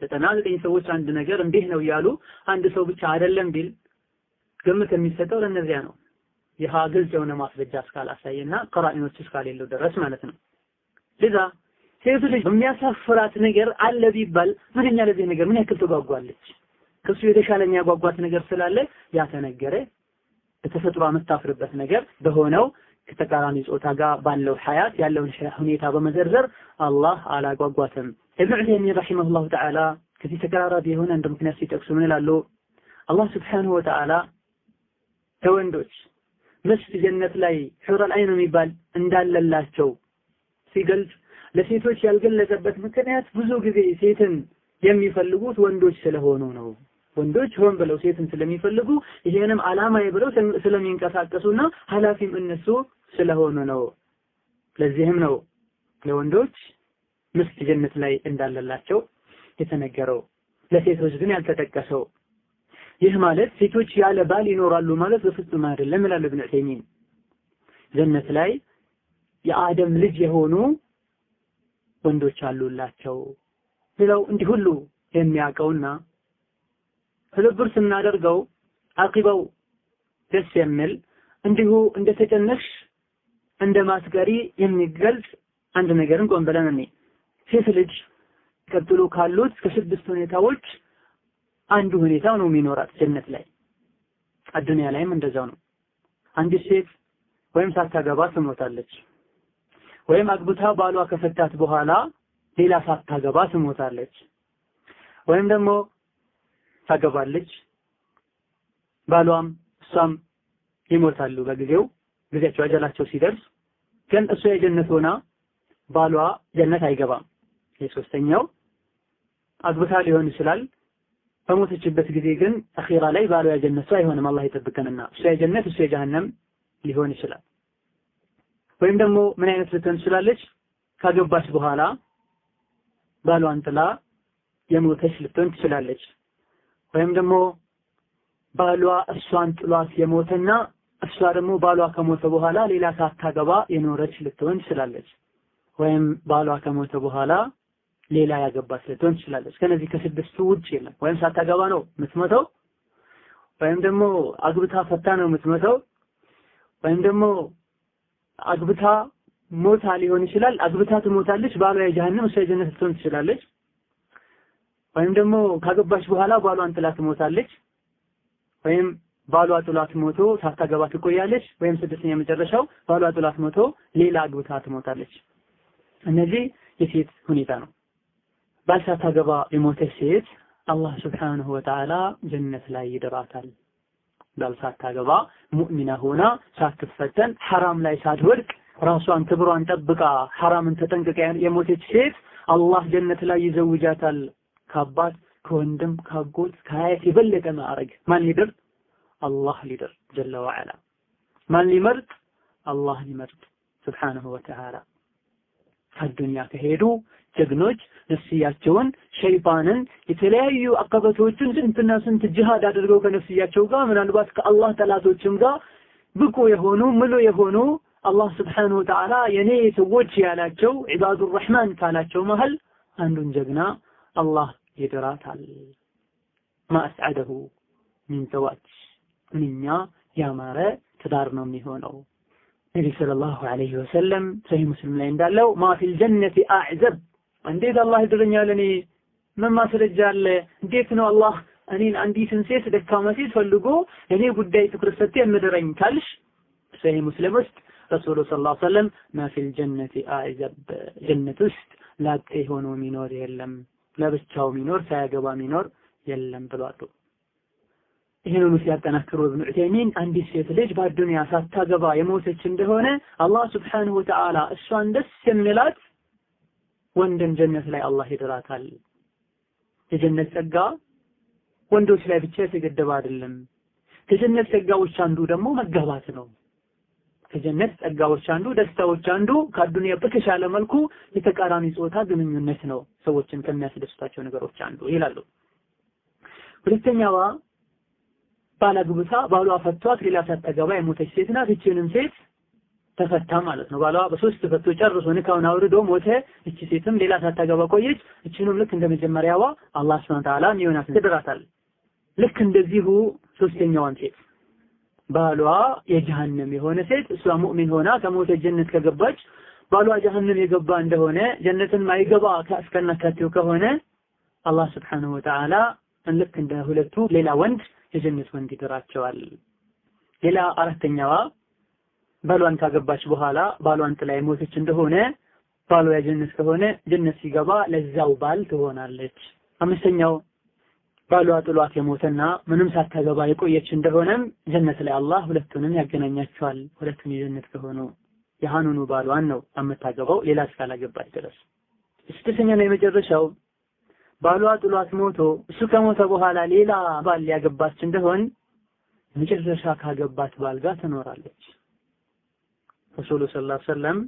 99 ሰዎች አንድ ነገር እንዲህ ነው ያሉ አንድ ሰው ብቻ አይደለም ቢል ግምት የሚሰጠው ለነዚያ ነው። ይህ ግልጽ የሆነ ማስረጃ እስካላሳየና ቀራኢኖች እስካሌለው ድረስ ማለት ነው። ለዛ ሴት ልጅ የሚያሳፍራት ነገር አለ ቢባል ምንኛ ለዚህ ነገር ምን ያክል ትጓጓለች? ከሱ የተሻለ የሚያጓጓት ነገር ስላለ ያ ተነገረ። በተፈጥሮ የምታፍርበት ነገር በሆነው ከተቃራኒ ጾታ ጋር ባለው ሐያት ያለውን ሁኔታ በመዘርዘር አላህ አላጓጓትም። ኢብኑ ዑሰይሚን ረሂመሁላሁ ተዓላ ከዚህ ተቀራራቢ የሆነ አንድ ምክንያት ሲጠቅሱ ምን ይላሉ? አላህ Subhanahu Wa Ta'ala ከወንዶች መስት ጀነት ላይ ሑረል አይን የሚባል እንዳለላቸው ሲገልጽ ለሴቶች ያልገለጸበት ምክንያት ብዙ ጊዜ ሴትን የሚፈልጉት ወንዶች ስለሆኑ ነው። ወንዶች ሆን ብለው ሴትን ስለሚፈልጉ ይሄንም ዓላማዬ ብለው ስለሚንቀሳቀሱና ኃላፊም እነሱ ስለሆኑ ነው። ለዚህም ነው ለወንዶች መስት ጀነት ላይ እንዳለላቸው የተነገረው፣ ለሴቶች ግን ያልተጠቀሰው። ይህ ማለት ሴቶች ያለ ባል ይኖራሉ ማለት በፍጹም አይደለም ይላል ኢብኑ ዑሰይሚን። ጀነት ላይ የአደም ልጅ የሆኑ ወንዶች አሉላቸው ብለው እንዲህ ሁሉ የሚያውቀውና ትብብር ስናደርገው አቂባው ደስ የሚል እንዲሁ እንደተጨነሽ እንደማስገሪ የሚገልጽ አንድ ነገርን ቆም ብለን እንይ። ሴት ልጅ ቀጥሎ ካሉት ከስድስት ሁኔታዎች አንዱ ሁኔታ ነው የሚኖራት ጀነት ላይ። አዱንያ ላይም እንደዛው ነው። አንዲት ሴት ወይም ሳታገባ ትሞታለች፣ ወይም አግብታ ባሏ ከፈታት በኋላ ሌላ ሳታገባ ትሞታለች፣ ወይም ደግሞ ታገባለች ባሏም እሷም ይሞታሉ ጊዜያቸው አጀላቸው ሲደርስ። ግን እሷ የጀነት ሆና ባሏ ጀነት አይገባም። የሶስተኛው አግብታ ሊሆን ይችላል፣ በሞተችበት ጊዜ ግን አኺራ ላይ ባሏ የጀነት ሰው አይሆንም፣ አላህ ይጠብቀንና እሷ የጀነት እሷ የጀሃነም ሊሆን ይችላል። ወይም ደግሞ ምን አይነት ልትሆን ትችላለች? ካገባች በኋላ ባሏን ጥላ የሞተች ልትሆን ትችላለች። ወይም ደግሞ ባሏ እሷን ጥሏት የሞተና እሷ ደግሞ ባሏ ከሞተ በኋላ ሌላ ሳታገባ የኖረች ልትሆን ትችላለች። ወይም ባሏ ከሞተ በኋላ ሌላ ያገባች ልትሆን ትችላለች። ከነዚህ ከስድስቱ ውጭ የለም። ወይም ሳታገባ ነው የምትሞተው፣ ወይም ደግሞ አግብታ ፈታ ነው የምትሞተው፣ ወይም ደግሞ አግብታ ሞታ ሊሆን ይችላል። አግብታ ትሞታለች፣ ባሏ የጀሃነም እሷ የጀነት ልትሆን ትችላለች። ወይም ደግሞ ካገባች በኋላ ባሏን ጥላ ትሞታለች፣ ወይም ባሏ ጥላት ሞቶ ሳታገባ ትቆያለች፣ ወይም ስድስተኛ የመጨረሻው ባሏ ጥላት ሞቶ ሌላ አግብታ ትሞታለች። እነዚህ የሴት ሁኔታ ነው። ባል ሳታገባ የሞተች ሴት አላህ ሱብሓነሁ ወተዓላ ጀነት ላይ ይድራታል። ባል ሳታገባ ሙእሚና ሆና ሳትፈተን ሐራም ላይ ሳትወድቅ ራሷን ክብሯን ጠብቃ ሐራምን ተጠንቅቃ የሞተች ሴት አላህ ጀነት ላይ ይዘውጃታል። ከአባት ከወንድም ከአጎት ከአያት የበለጠ ማዕረግ ማን ሊድር? አላህ ሊድር ጀለ ወዐላ። ማን ሊመርጥ? አላህ ሊመርጥ ሱብሓነሁ ወተዓላ። ከዱንያ ከሄዱ ጀግኖች ነፍስያቸውን ሸይጣንን የተለያዩ አቀበቶችን ስንትና ስንት ጂሃድ አድርገው ከነፍስያቸው ጋር ምናልባት ከአላህ ጠላቶችም ጋር ብቁ የሆኑ ምሉ የሆኑ አላህ ሱብሓነሁ ወተዓላ የኔ ሰዎች ያላቸው ዒባዱ ረሕማን ካላቸው መሃል አንዱን ጀግና አላህ ይድራታል። ማአስዐደሁ ሚን ዘዋጅ ምንኛ ያማረ ትዳር ነው የሚሆነው። ነቢ ሰለላሁ ዐለይሂ ወሰለም ሰሒህ ሙስሊም ላይ እንዳለው ማ ፊል ጀነቲ አዕዘብ፣ እንዴት አላህ ይድረኛል? እኔ ምን ማስረጃ አለ? እንዴት ነው አላህ እኔን አንዲትን ሴት ደካማ ሴት ፈልጎ እኔ ጉዳይ ትኩረት ሰጥቶ የምድረኝ ካልሽ ሰሒህ ሙስሊም ውስጥ ረሱሉ ሰለላሁ ዐለይሂ ወሰለም ማ ፊል ጀነቲ አዕዘብ፣ ጀነት ውስጥ ላጤ ሆኖ የሚኖር የለም፣ ለብቻው የሚኖር ሳያገባ የሚኖር የለም ብሏል። ይሄንን ሲያጠናክሩ ኢብኑ ዑተይሚን አንዲት ሴት ልጅ በዱንያ ሳታገባ የሞተች እንደሆነ አላህ ሱብሓነሁ ወተዓላ እሷን ደስ የሚላት ወንድን ጀነት ላይ አላህ ይድራታል። የጀነት ጸጋ ወንዶች ላይ ብቻ የተገደበ አይደለም። ከጀነት ጸጋዎች አንዱ ደግሞ መጋባት ነው። ከጀነት ጸጋዎች አንዱ ደስታዎች አንዱ ከዱንያ በተሻለ መልኩ የተቃራኒ ጾታ ግንኙነት ነው፣ ሰዎችን ከሚያስደስታቸው ነገሮች አንዱ ይላሉ። ሁለተኛዋ ባላግብታ ባሏ ፈቷት ሌላ ሳታገባ የሞተች ሴት ናት። እቺንም ሴት ተፈታ ማለት ነው። ባሏ በሶስት ፈቶ ጨርሶ ንካውን አውርዶ ሞተ። እቺ ሴትም ሌላ ሳታገባ ቆየች። እቺንም ልክ እንደ መጀመሪያዋ አላህ ሱብሓነሁ ወተዓላ የሚሆናትን ይድራታል። ልክ እንደዚሁ ሶስተኛዋን ሴት ባሏ የጀሃነም የሆነ ሴት እሷ ሙእሚን ሆና ከሞተ ጀነት ከገባች ባሏ ጀሃነም የገባ እንደሆነ ጀነትን ማይገባ እስከናካቴው ከሆነ አላህ ሱብሓነሁ ወተዓላ ልክ እንደ ሁለቱ ሌላ ወንድ የጀነት ወንድ ይድራቸዋል። ሌላ አራተኛዋ ባሏን ካገባች በኋላ ባሏን ጥላ የሞተች እንደሆነ ባሏ የጀነት ከሆነ ጀነት ሲገባ ለዛው ባል ትሆናለች። አምስተኛው ባሏ ጥሏት የሞተና ምንም ሳታገባ የቆየች እንደሆነም ጀነት ላይ አላህ ሁለቱንም ያገናኛቸዋል። ሁለቱም የጀነት ከሆኑ የሃኑኑ ባሏን ነው የምታገባው ሌላ እስካላገባች ድረስ። ስድስተኛው የመጨረሻው ባሏ ጥሏት ሞቶ እሱ ከሞተ በኋላ ሌላ ባል ያገባች እንደሆን መጨረሻ ካገባት ባል ጋር ትኖራለች። ረሱሉ ሰለላሁ ዐለይሂ ወሰለም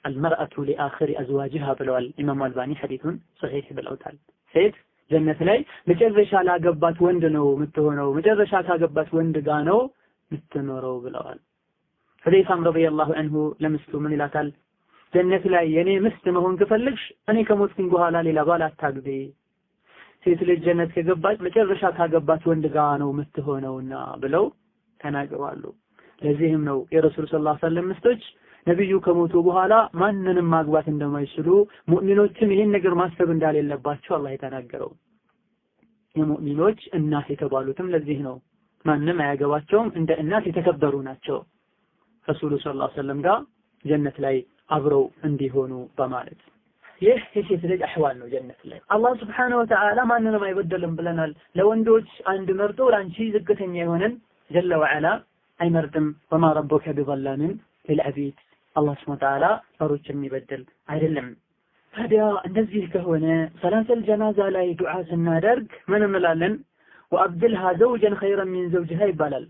አልመርአቱ ሊአኺሪ አዝዋጅሃ ብለዋል። ኢማሙ አልባኒ ሐዲሱን ሶሒህ ብለውታል። ሴት ጀነት ላይ መጨረሻ ላገባት ወንድ ነው የምትሆነው፣ መጨረሻ ካገባት ወንድ ጋር ነው የምትኖረው ብለዋል። ሁዘይፋም ረዲየላሁ ዐንሁ ለሚስቱ ምን ይላታል? ጀነት ላይ የኔ ምስት መሆን ከፈለግሽ እኔ ከሞትኩኝ በኋላ ሌላ ባል አታግቢ። ሴት ልጅ ጀነት ከገባች መጨረሻ ካገባች ወንድ ጋር ነው የምትሆነውና ብለው ተናግረዋል። ለዚህም ነው የረሱል ሰለላሁ ዐለይሂ ወሰለም ምስቶች ነብዩ ከሞቱ በኋላ ማንንም ማግባት እንደማይችሉ ሙእሚኖችም ይሄን ነገር ማሰብ እንዳሌለባቸው አላህ የተናገረው። የሙእሚኖች እናት የተባሉትም ለዚህ ነው። ማንም አያገባቸውም፣ እንደ እናት የተከበሩ ናቸው ረሱሉ ሰለላሁ ዐለይሂ ወሰለም ጋር ጀነት ላይ አብረው እንዲሆኑ በማለት። ይህ የሴት ልጅ አህዋል ነው ጀነት ላይ። አላህ ሱብሓነሁ ወተዓላ ማንንም አይበደልም ብለናል። ለወንዶች አንድ መርጦ ለአንቺ ዝቅተኛ የሆነን ጀለ ወዐላ አይመርጥም። ወማ ረቡከ ቢዘላሚን ሊልዐቢድ አላህ ሱብሓነሁ ወተዓላ ሰዎች የሚበድል አይደለም። ታዲያ እንደዚህ ከሆነ ሰላተል ጀናዛ ላይ ዱዓ ስናደርግ ምን እንላለን? ወአብድልሃ ዘውጀን ኸይረን ሚን ዘውጅሃ ይባላል።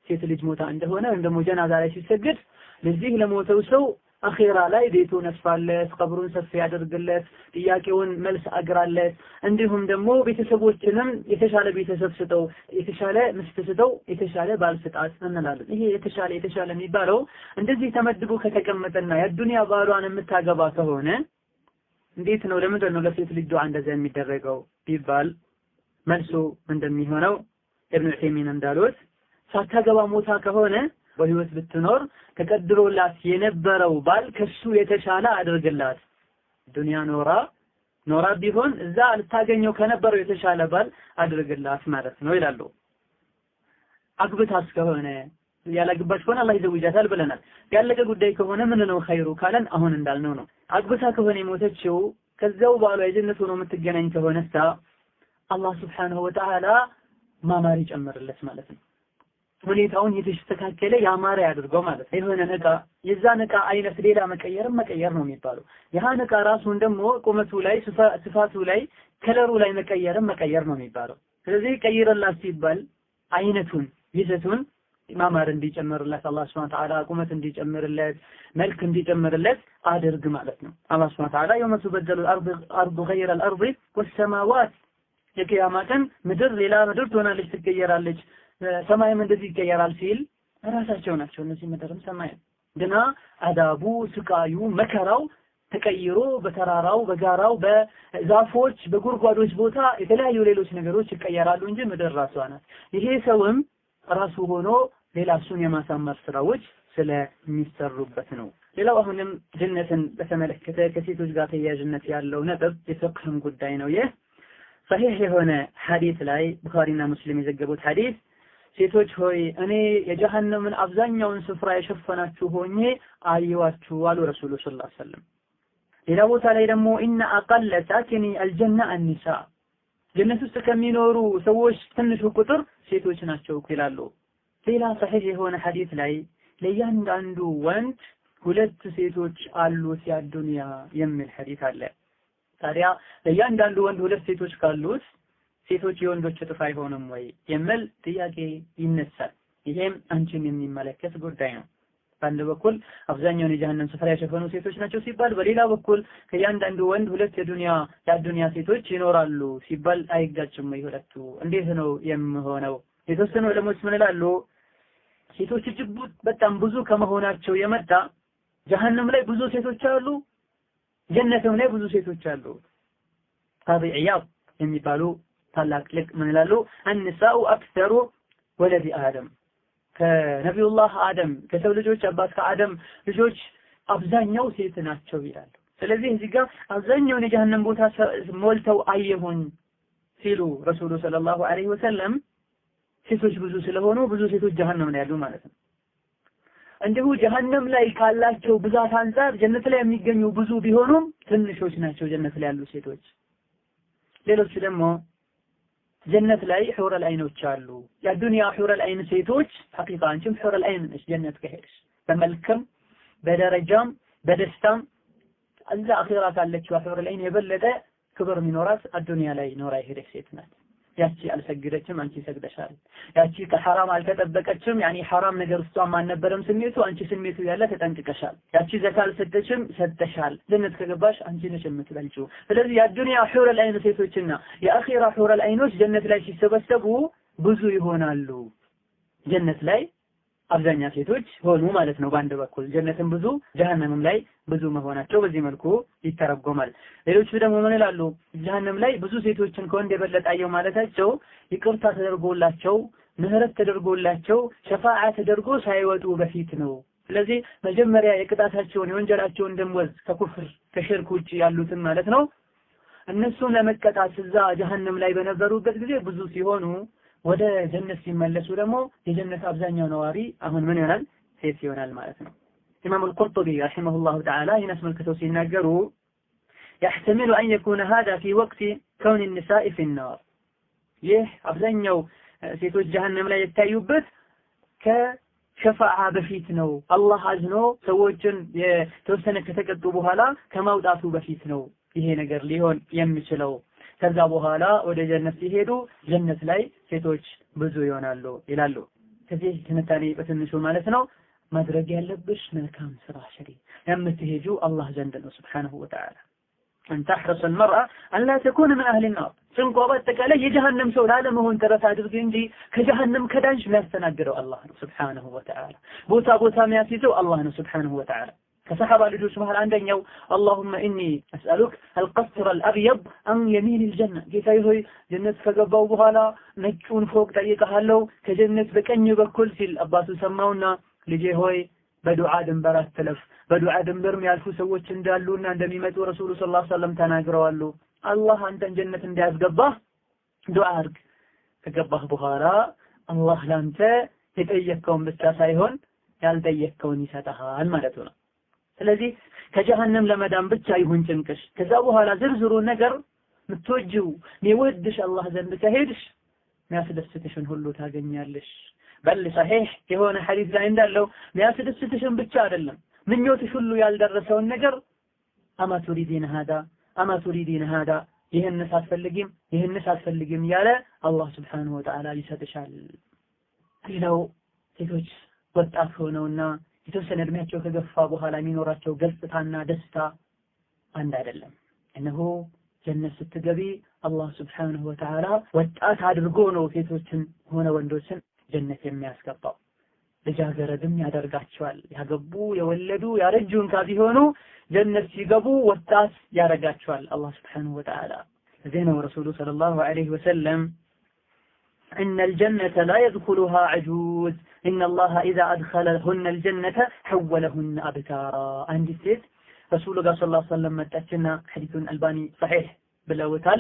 ሴት ልጅ ሞታ እንደሆነ ወይም ደግሞ ጀናዛ ላይ ሲሰግድ ለዚህ ለሞተው ሰው አኺራ ላይ ቤቱን ያስፋለት፣ ቀብሩን ሰፊ ያደርግለት፣ ጥያቄውን መልስ አግራለት፣ እንዲሁም ደግሞ ቤተሰቦችንም የተሻለ ቤተሰብ ስጠው፣ የተሻለ ምስት ስጠው፣ የተሻለ ባል ስጣት እንላለን። ይሄ የተሻለ የሚባለው እንደዚህ ተመድቦ ከተቀመጠና የዱንያ ባሏን የምታገባ ከሆነ እንዴት ነው? ለምንድን ነው ለሴት ልጅ ዱዓ እንደዛ የሚደረገው ቢባል መልሱ እንደሚሆነው ኢብኑ ዑሰይሚን እንዳሉት ሳታገባ ሞታ ከሆነ በህይወት ብትኖር ተቀድሮላት የነበረው ባል ከሱ የተሻለ አድርግላት። ዱንያ ኖራ ቢሆን እዛ ልታገኘው ከነበረው የተሻለ ባል አድርግላት ማለት ነው ይላሉ። አግብታስ ከሆነ ያላገባች ከሆነ አላህ ይዘውጃታል ብለናል። ያለቀ ጉዳይ ከሆነ ምን ነው ኸይሩ ካለን አሁን እንዳልነው ነው። አግብታ ከሆነ የሞተችው ከዛው ባሏ የጀነት ሆኖ የምትገናኝ ከሆነሳ አላህ ሱብሓነሁ ወተዓላ ማማር ይጨምርለት ማለት ነው። ሁኔታውን የተስተካከለ ያማረ ያድርገው ማለት ነው። የሆነ ዕቃ የዛን ዕቃ አይነት ሌላ መቀየር ነው የሚባለው። ያህን ዕቃ ራሱን ደግሞ ቁመቱ ላይ ስፋቱ ላይ ከለሩ ላይ መቀየር ነው የሚባለው። ስለዚህ ቀይረላት ሲባል አይነቱን ይዘቱን ማማር እንዲጨምርለት አላህ ሱብሓነሁ ወተዓላ ቁመት እንዲጨምርለት መልክ እንዲጨምርለት አድርግ ማለት ነው። አላህ ሱብሓነሁ ወተዓላ የውመ ቱበደሉ አርዱ ገይረ አልአርድ ወሰማዋት የቂያማ ቀን ምድር ሌላ ምድር ትሆናለች፣ ትቀየራለች፣ ሰማይም እንደዚህ ይቀየራል ሲል ራሳቸው ናቸው እነዚህ ምድርም ሰማይም ግና አዳቡ ስቃዩ መከራው ተቀይሮ በተራራው በጋራው በዛፎች በጉርጓዶች ቦታ የተለያዩ ሌሎች ነገሮች ይቀየራሉ እንጂ ምድር ራሷ ናት። ይሄ ሰውም ራሱ ሆኖ ሌላ እሱን የማሳመር ስራዎች ስለሚሰሩበት ነው። ሌላው አሁንም ጀነትን በተመለከተ ከሴቶች ጋር ተያያዥነት ያለው ነጥብ የፍቅህም ጉዳይ ነው። ይህ ሰሂህ የሆነ ሐዲስ ላይ ቡኻሪና ሙስሊም የዘገቡት ሐዲስ ሴቶች ሆይ እኔ የጀሃነምን አብዛኛውን ስፍራ የሸፈናችሁ ሆኜ አየዋችሁ አሉ ረሱሉ ሰለላሁ ዐለይሂ ወሰለም። ሌላ ቦታ ላይ ደግሞ ኢነ አቀለ ሳኪኒ አልጀና አኒሳ ጀነት ውስጥ ከሚኖሩ ሰዎች ትንሹ ቁጥር ሴቶች ናቸው ይላሉ። ሌላ ሰሂህ የሆነ ሐዲስ ላይ ለእያንዳንዱ ወንድ 2 ሴቶች አሉት ያዱንያ የሚል ሐዲስ አለ። ታዲያ ለእያንዳንዱ ወንድ 2 ሴቶች ካሉት ሴቶች የወንዶች እጥፍ አይሆንም ወይ የሚል ጥያቄ ይነሳል። ይሄም አንቺን የሚመለከት ጉዳይ ነው። በአንድ በኩል አብዛኛውን የጀሃነም ስፍራ የሸፈኑ ሴቶች ናቸው ሲባል፣ በሌላ በኩል ከእያንዳንዱ ወንድ 2 የዱንያ ሴቶች ይኖራሉ ሲባል አይጋጭም ወይ? ሁለቱ እንዴት ነው የሚሆነው? የተወሰኑ ዑለሞች ምን ይላሉ? ሴቶች እጅግ በጣም ብዙ ከመሆናቸው የመጣ ጀሃነም ላይ ብዙ ሴቶች አሉ፣ ጀነትም ላይ ብዙ ሴቶች አሉ። ታቢዕያት የሚባሉ ታላቅ ልቅ ምን ይላሉ? አንሳኡ አክሰሩ ወለዲ አደም ከነቢዩላህ አደም ከሰው ልጆች አባት ከአደም ልጆች አብዛኛው ሴት ናቸው ይላሉ። ስለዚህ እዚህ ጋር አብዛኛውን የጀሃነም ቦታ ሞልተው አየሁኝ ሲሉ ረሱሉ ሰለላሁ ዐለይሂ ወሰለም ሴቶች ብዙ ስለሆኑ ብዙ ሴቶች ጀሃነም ላይ ያሉ ማለት ነው። እንዲሁ ጀሃነም ላይ ካላቸው ብዛት አንፃር ጀነት ላይ የሚገኙ ብዙ ቢሆኑም ትንሾች ናቸው ጀነት ላይ ያሉ ሴቶች። ሌሎች ደግሞ ጀነት ላይ ሑረል አይኖች አሉ። የዱንያ ሑረል አይን ሴቶች ሐቂቃ አንቺም ሑረል አይን ነሽ ጀነት ከሄድሽ በመልክም በደረጃም በደስታም እዛ አኺራ ካለችው ሑረል አይን የበለጠ ክብር የሚኖራት አዱንያ ላይ ኖራ የሄደች ሴት ናት። ያቺ አልሰገደችም፣ አንቺ ሰግደሻል። ያቺ ከሐራም አልተጠበቀችም፣ ያኒ ሐራም ነገር ውስጧም አልነበረም ስሜቱ፣ አንቺ ስሜቱ ያለ ተጠንቅቀሻል። ያቺ ዘካ አልሰጠችም፣ ሰጥተሻል። ጀነት ከገባሽ አንቺ ነሽ የምትበልጪው። ስለዚህ የዱንያ ሑረል አይን ሴቶችና የአኺራ ሑረል አይኖች ጀነት ላይ ሲሰበሰቡ ብዙ ይሆናሉ። ጀነት ላይ አብዛኛ ሴቶች ሆኑ ማለት ነው በአንድ በኩል ጀነትም ብዙ ጀሃነምም ላይ ብዙ መሆናቸው በዚህ መልኩ ይተረጎማል። ሌሎቹ ደግሞ ምን ይላሉ? ጀሃነም ላይ ብዙ ሴቶችን ከወንድ የበለጣየው ማለታቸው ይቅርታ ተደርጎላቸው ምህረት ተደርጎላቸው ሸፋዓ ተደርጎ ሳይወጡ በፊት ነው። ስለዚህ መጀመሪያ የቅጣታቸውን የወንጀላቸውን ደምወዝ ከኩፍር ከሽርክ ውጪ ያሉትን ማለት ነው እነሱን ለመቀጣት እዛ ጀሃነም ላይ በነበሩበት ጊዜ ብዙ ሲሆኑ ወደ ጀነት ሲመለሱ ደግሞ የጀነት አብዛኛው ነዋሪ አሁን ምን ይሆናል? ሴት ይሆናል ማለት ነው። ኢማም አልቁርጡቢ ረሂመሁላሁ ተዓላ ይህን አስመልክተው ሲናገሩ يحتمل أن يكون هذا في وقت كون النساء في النار ይህ አብዛኛው ሴቶች ጀሃነም ላይ የታዩበት ከሸፋዓ በፊት ነው። አላህ አዝኖ ሰዎችን የተወሰነ ከተቀጡ በኋላ ከማውጣቱ በፊት ነው ይሄ ነገር ሊሆን የሚችለው። ከዛ በኋላ ወደ ጀነት ሲሄዱ ጀነት ላይ ሴቶች ብዙ ይሆናሉ ይላሉ። ከዚህ ትንታኔ በትንሹ ማለት ነው ማድረግ ያለብሽ መልካም ስራ ሸሪ የምትሄጁ አላህ ዘንድ ነው ሱብሓነሁ ወተዓላ። أن تحرص المرأة أن لا تكون من أهل النار سنقوبات تكالي يجهنم سولا لمهن ترسى درقينجي كجهنم كدانش ما يستنقروا الله سبحانه وتعالى بوتا ما يسيزوا الله سبحانه وتعالى كصحابة لجوش مهل عندن اللهم إني أسألك القصر الأبيض عن يمين الجنة كيف يهوي جنة فقبوا بهالا نجون فوق تأييقها لو كجنة بكن يبكل في الأباس سماونا لجي هوي بدعاء دنبرات تلف بدعاء دنبر ميالفو سووش اندالونا عندما يمتوا رسول صلى الله عليه وسلم تناقروا له الله أنت جنة انداز قباه دعارك فقباه بهالا الله لانت يتأيكون بالتاسايهون يالتأيكون يساتها المالتنا ስለዚህ ከጀሃነም ለመዳን ብቻ ይሁን ጭንቅሽ። ከዛ በኋላ ዝርዝሩ ነገር ምትወጂው ሚወድሽ አላህ ዘንድ ከሄድሽ ሚያስደስትሽን ሁሉ ታገኛለሽ። በል ሰሂህ የሆነ ሐዲስ ላይ እንዳለው ሚያስደስትሽን ብቻ አይደለም ምኞትሽ ሁሉ ያልደረሰውን ነገር አማ ቱሪዲን ሃዳ ይህንስ አትፈልጊም ያለ አላህ ሱብሓነሁ ወተዓላ ይሰጥሻል። ሌላው ሴቶች ወጣት ሆነውና የተወሰነ እድሜያቸው ከገፋ በኋላ የሚኖራቸው ገጽታና ደስታ አንድ አይደለም። እነሆ ጀነት ስትገቢ አላህ ሱብሓነሁ ወተዓላ ወጣት አድርጎ ነው ሴቶችን ሆነ ወንዶችን ጀነት የሚያስገባው። ልጃገረድም ያደርጋቸዋል። ያገቡ የወለዱ ያረጁ እንኳን ቢሆኑ ጀነት ሲገቡ ወጣት ያረጋቸዋል አላህ ሱብሓነሁ ወተዓላ። እዚህ ነው ረሱሉ ሰለላሁ ዐለይሂ ወሰለም إن الجنة لا يدخلها عجوز إن الله إذا أدخلهن الجنة حولهن أبكارا. عندي سيد رسول الله صلى الله عليه وسلم متأكدنا حديث الألباني صحيح بالأوتال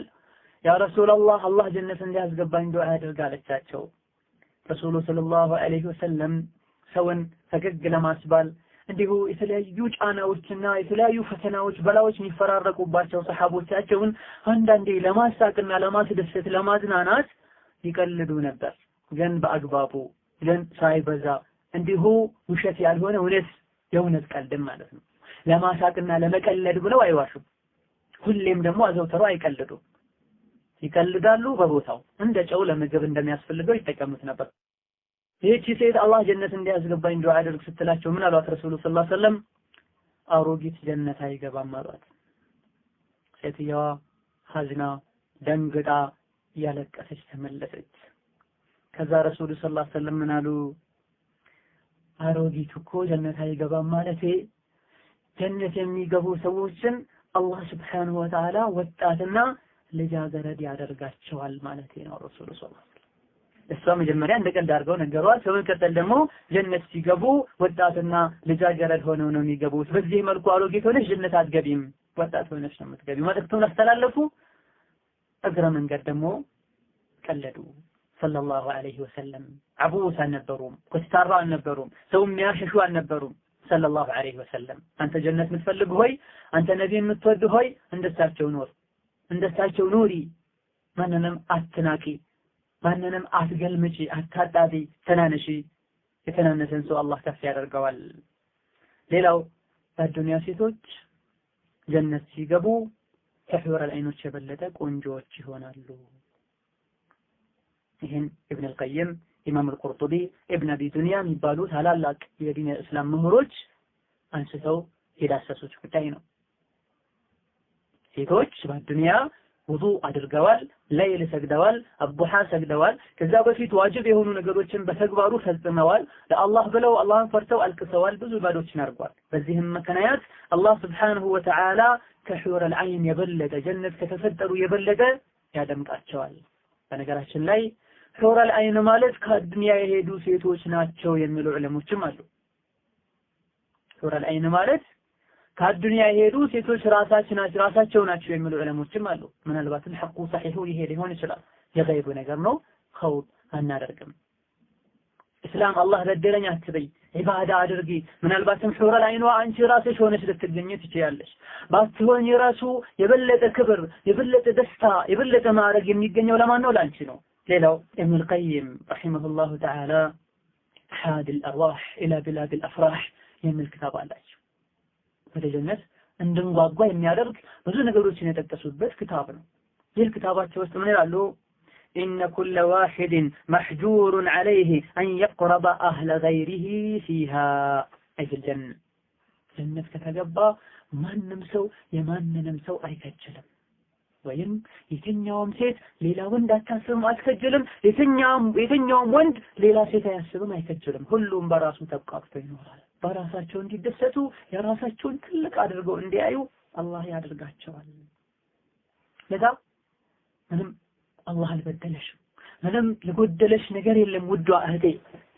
يا رسول الله جنة جاهز قبان دعاء قالت تاتشو رسول صلى الله عليه وسلم سوى فقق لما سبال እንዲሁ የተለያዩ ጫናዎችና የተለያዩ ፈተናዎች በላዎች የሚፈራረቁባቸው ሰሃቦቻቸውን አንዳንዴ ለማሳቅና ለማስደሰት ለማዝናናት ይቀልዱ ነበር። ግን በአግባቡ ግን ሳይበዛ እንዲሁ ውሸት ያልሆነ የእውነት ቀልድም ማለት ነው። ለማሳቅና ለመቀለድ ብለው አይዋሹም። ሁሌም ደግሞ አዘውተሩ አይቀልዱ። ይቀልዳሉ በቦታው እንደ ጨው ለምግብ እንደሚያስፈልገው ይጠቀሙት ነበር። ይህቺ ሴት አላህ ጀነት እንዲያስገባኝ ዱዓ አድርግ ስትላቸው ምን አሏት ረሱሉ ሰለላሁ ዐለይሂ ወሰለም? አሮጊት ጀነት አይገባም አሏት። ሴትየዋ ሐዝና ደንግጣ ያለቀሰች ተመለሰች። ከዛ ረሱሉ ሰለላሁ ዐለይሂ ወሰለም ምን አሉ? አሮጊት እኮ ጀነት አይገባም ማለቴ ጀነት የሚገቡ ሰዎችን አላህ ሱብሓነሁ ወተዓላ ወጣትና ልጃገረድ ያደርጋቸዋል ማለቴ ነው ረሱሉ ሰለላሁ ዐለይሂ ወሰለም። እሷ መጀመሪያ እንደቀልድ አድርገው ነገሯት። በመቀጠል ደግሞ ጀነት ሲገቡ ወጣትና ልጃገረድ ሆነው ነው የሚገቡት። በዚህ መልኩ አሮጊት ሆነሽ ጀነት አትገቢም፣ ወጣት ሆነሽ ነው የምትገቢው። መልእክቱን አስተላለፉ። እግረ መንገድ ደግሞ ቀለዱ። ሰለላሁ ዐለይሂ ወሰለም አቡስ አልነበሩም፣ ኮስታራ አልነበሩም፣ ሰው የሚያሸሹ አልነበሩም። ሰለላሁ ዐለይሂ ወሰለም አንተ ጀነት የምትፈልግ ሆይ፣ አንተ ነብይ የምትወድ ሆይ እንደሳቸው ኑር፣ እንደሳቸው ኑሪ። ማንንም አትናቂ፣ ማንንም አትገልምጪ፣ አታጣቢ፣ ተናነሺ። የተናነሰን ሰው አላህ ከፍ ያደርገዋል። ሌላው በዱንያ ሴቶች ጀነት ሲገቡ ከሑር አልዓይኖች የበለጠ ቆንጆዎች ይሆናሉ። ይህን ኢብን አልቀይም፣ ኢማም አልቁርጡቢ፣ ኢብን አቢ ዱንያ የሚባሉ ታላላቅ የዲን እስላም ምሁሮች አንስተው የዳሰሱት ጉዳይ ነው። ሴቶች በዱንያ ውዱእ አድርገዋል፣ ለይል ሰግደዋል፣ አቡሃ ሰግደዋል፣ ከዛ በፊት ዋጅብ የሆኑ ነገሮችን በተግባሩ ፈጽመዋል፣ ለአላህ ብለው አላህን ፈርተው አልቅሰዋል፣ ብዙ ኢባዶችን አድርገዋል። በዚህም ምክንያት አላህ ሱብሓነሁ ወተዓላ ከሑረል ዐይን የበለጠ ጀነት ከተፈጠሩ የበለጠ ያደምቃቸዋል። በነገራችን ላይ ሑረል ዐይን ማለት ከዱንያ የሄዱ ሴቶች ናቸው የሚሉ ዑለሞችም አሉ። ሑረል ዐይን ማለት ከዱንያ የሄዱ ሴቶች ራሳቸው ናቸው የሚሉ ዑለሞችም አሉ። ምናልባትም ሐቁ ሰሒሁ ይሄ ሊሆን ይችላል። የገይብ ነገር ነው፣ ኸውድ አናደርግም። እስላም አላህ በደለኝ አትበይ፣ ኢባዳ አድርጊ። ምናልባትም ሑረል ዐይኗ አንቺ ራስሽ ሆነሽ ልትገኝ ትችያለሽ። ባትሆን የራሱ የበለጠ ክብር፣ የበለጠ ደስታ፣ የበለጠ ማዕረግ የሚገኘው ለማን ነው? ለአንቺ ነው። ሌላው ኢብኑል ቀይም ረሒመሁላሁ ተዓላ ሓዲል አርዋህ ኢላ ቢላዲል አፍራህ የሚል ክታብ አላቸው። ወደ ጀነት እንድንጓጓ የሚያደርግ ብዙ ነገሮችን የጠቀሱበት ክታብ ነው። ይህ ክታባቸው ውስጥ ምን ይላሉ? ኢነ ኩለ ዋሂድን መሕጁሩን ዐለይሂ አን የቅረበ አህለ ገይሪሂ ፊሃ አይ ፊል ጀነ። ጀነት ከተገባ ማንም ሰው የማንንም ሰው አይከጅልም። ወይም የትኛውም ሴት ሌላ ወንድ አታስብም አትከጅልም። የትኛውም ወንድ ሌላ ሴት አያስብም አይከጅልም። ሁሉም በራሱ ተብቃቅቶ ይኖራል። በራሳቸው እንዲደሰቱ የራሳቸውን ትልቅ አድርገው እንዲያዩ አላህ ያደርጋቸዋል። ለዛ ምንም አላህ አልበደለሽም፣ ምንም የጎደለሽ ነገር የለም ውዷ እህቴ።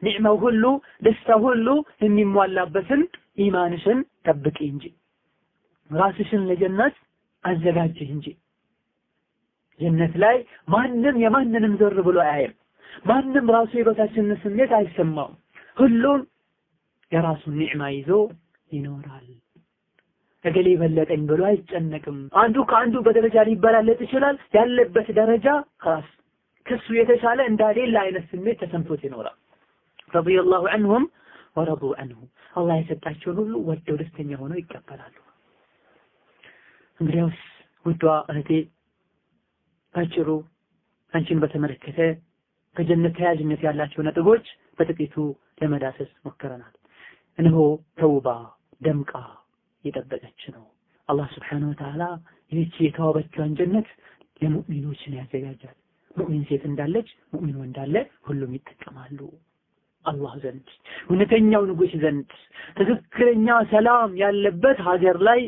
ኒዕማው ሁሉ ደስታ ሁሉ የሚሟላበትን ኢማንሽን ጠብቂ እንጂ ራስሽን ለጀነት አዘጋጅ እንጂ። ጀነት ላይ ማንም የማንንም ዘር ብሎ አያይም። ማንም ራሱ የበታችነት ስሜት አይሰማውም። ሁሉም የራሱን ኒዕማ ይዞ ይኖራል። እገሌ በለጠኝ ብሎ አይጨነቅም። አንዱ ከአንዱ በደረጃ ሊበላለጥ ይችላል። ያለበት ደረጃ ራስ ከሱ የተሻለ እንዳሌለ አይነት ስሜት ተሰምቶት ይኖራል። ረዲየላሁ ዐንሁም ወረዱ ዐንሁ። አላህ የሰጣቸውን ሁሉ ወደው ደስተኛ ሆነው ይቀበላሉ። እንግዲያውስ ውዷ እህቴ ባጭሩ አንቺን በተመለከተ ከጀነት ተያያዥነት ያላቸው ነጥቦች በጥቂቱ ለመዳሰስ ሞክረናል። እነሆ ተውባ ደምቃ የጠበቀች ነው። አላህ ስብሓነሁ ወተዓላ ይህች የተዋበችውን ጀነት ለሙእሚኖችን ያዘጋጃል። ሙእሚን ሴት እንዳለች ሙእሚን ወንድ አለ፣ ሁሉም ይጠቀማሉ። አላህ ዘንድ እውነተኛው ንጉሥ ዘንድ ትክክለኛ ሰላም ያለበት ሀገር ላይ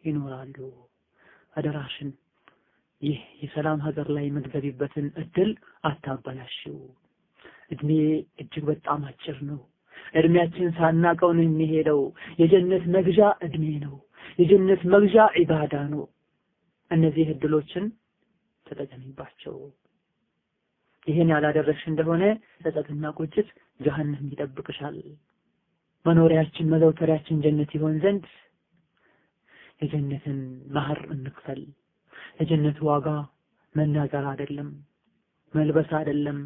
ይኖራሉ። አደራሽን ይህ የሰላም ሀገር ላይ የምትገቢበትን እድል አታበላሽው። እድሜ እጅግ በጣም አጭር ነው። እድሜያችን ሳናቀው ነው የሚሄደው። የጀነት መግዣ እድሜ ነው። የጀነት መግዣ ዒባዳ ነው። እነዚህ እድሎችን ተጠቀሚባቸው። ይሄን ያላደረግሽ እንደሆነ ጸጸትና ቁጭት ጀሃነም ይጠብቅሻል። መኖሪያችን መዘውተሪያችን ጀነት ይሆን ዘንድ የጀነትን መህር እንክፈል። የጀነት ዋጋ መናገር አይደለም፣ መልበስ አይደለም፣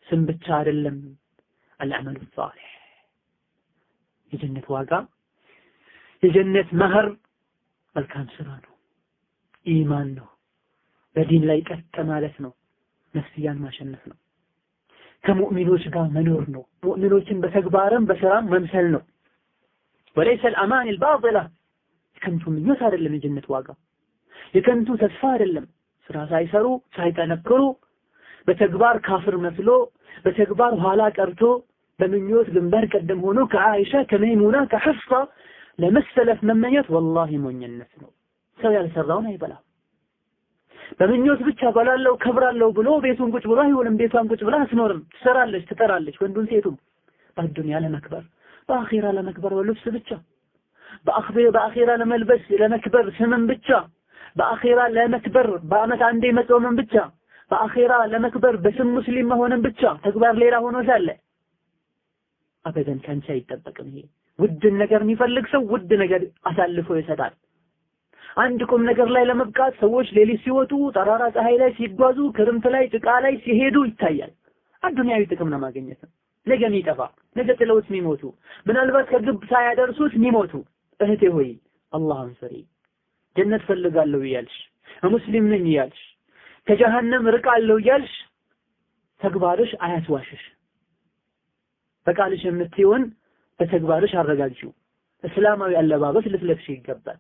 ስም ብቻ አይደለም። አልዓመሉ ሷሊህ የጀነት ዋጋ የጀነት መህር መልካም ስራ ነው፣ ኢማን ነው፣ በዲን ላይ ቀጥ ማለት ነው፣ ነፍስያን ማሸነፍ ነው፣ ከሙእሚኖች ጋር መኖር ነው፣ ሙእሚኖችን በተግባርም በስራም መምሰል ነው። ወለይሰ الأمان الباطلة ከንቱ ምኞት አይደለም የጀነት ዋጋ፣ የከንቱ ተስፋ አይደለም። ስራ ሳይሰሩ ሳይጠነክሩ በተግባር ካፍር መስሎ በተግባር ኋላ ቀርቶ በምኞት ግንባር ቀደም ሆኖ ከአይሻ ከመይሙና ከሐፍሳ ለመሰለፍ መመኘት ወላሂ ሞኝነት ነው። ሰው ያልሰራውን አይበላም። በምኞት ብቻ በላለው ከብራለው ብሎ ቤቱን ቁጭ ብሎ አይሆንም። ቤቷን ቁጭ ብላ አትኖርም። ትሰራለች፣ ትጠራለች፣ ወንዱን ሴቱም። በዱንያ ለመክበር በአኺራ ለመክበር በልብስ ብቻ፣ በአኺራ ለመልበስ ለመክበር ስምን ብቻ፣ በአኺራ ለመክበር በአመት አንዴ መጾምን ብቻ፣ በአኺራ ለመክበር በስም ሙስሊም መሆንን ብቻ ተግባር ሌላ ሆኖ ሳለ አበደን ካንቺ አይጠበቅም። ይሄ ውድ ነገር የሚፈልግ ሰው ውድ ነገር አሳልፎ ይሰጣል። አንድ ቁም ነገር ላይ ለመብቃት ሰዎች ሌሊት ሲወጡ ጠራራ ፀሐይ ላይ ሲጓዙ ክርምት ላይ ጭቃ ላይ ሲሄዱ ይታያል። አዱንያዊ ጥቅም ለማግኘት ነው። ነገ የሚጠፋ ነገ ጥለውት የሚሞቱ ምናልባት ከግብ ሳያደርሱት የሚሞቱ እህቴ ሆይ አላህን ፍሪ። ጀነት ፈልጋለሁ እያልሽ ሙስሊም ነኝ እያልሽ ከጀሃነም ርቃለሁ እያልሽ ተግባርሽ አያስዋሽሽ። በቃልሽ የምትይውን በተግባርሽ አረጋግጪው። እስላማዊ አለባበስ ልትለብሺ ይገባል።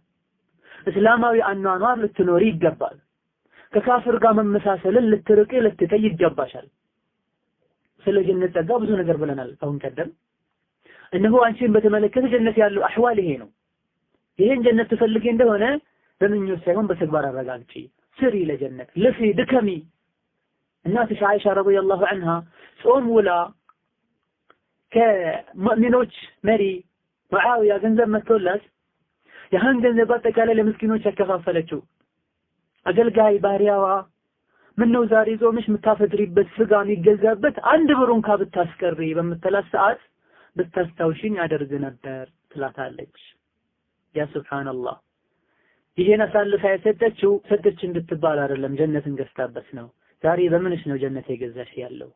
እስላማዊ አኗኗር ልትኖሪ ይገባል። ከካፍር ጋር መመሳሰልን ልትርቂ ልትተይ ይገባሻል። ስለ ጀነት ጸጋ ብዙ ነገር ብለናል አሁን ቀደም። እነሆ አንቺን በተመለከተ ጀነት ያለው አህዋል ይሄ ነው። ይሄን ጀነት ትፈልጊ እንደሆነ በምኞት ሳይሆን በተግባር አረጋግጪ። ስሪ ለጀነት ልፊ ድከሚ። እናትሽ አይሻ ረዲየላሁ ዐንሃ ጾም ውላ ከሙእሚኖች መሪ ሙዓዊያ ገንዘብ መጥቶላት ያን ገንዘብ በአጠቃላይ ለምስኪኖች ያከፋፈለችው አገልጋይ ባሪያዋ ምነው ዛሬ ጾምሽ የምታፈጥሪበት ስጋ የሚገዛበት አንድ ብሩን ካብታስቀሪ በምትላት ሰዓት ብታስታውሽኝ አደርግ ነበር ትላታለች። ያ ሱብሃንአላህ። ይሄን አሳልፋ የሰጠችው ሰጠች እንድትባል አይደለም፣ ጀነትን ገዝታበት ነው። ዛሬ በምንሽ ነው ጀነት የገዛሽ ያለው?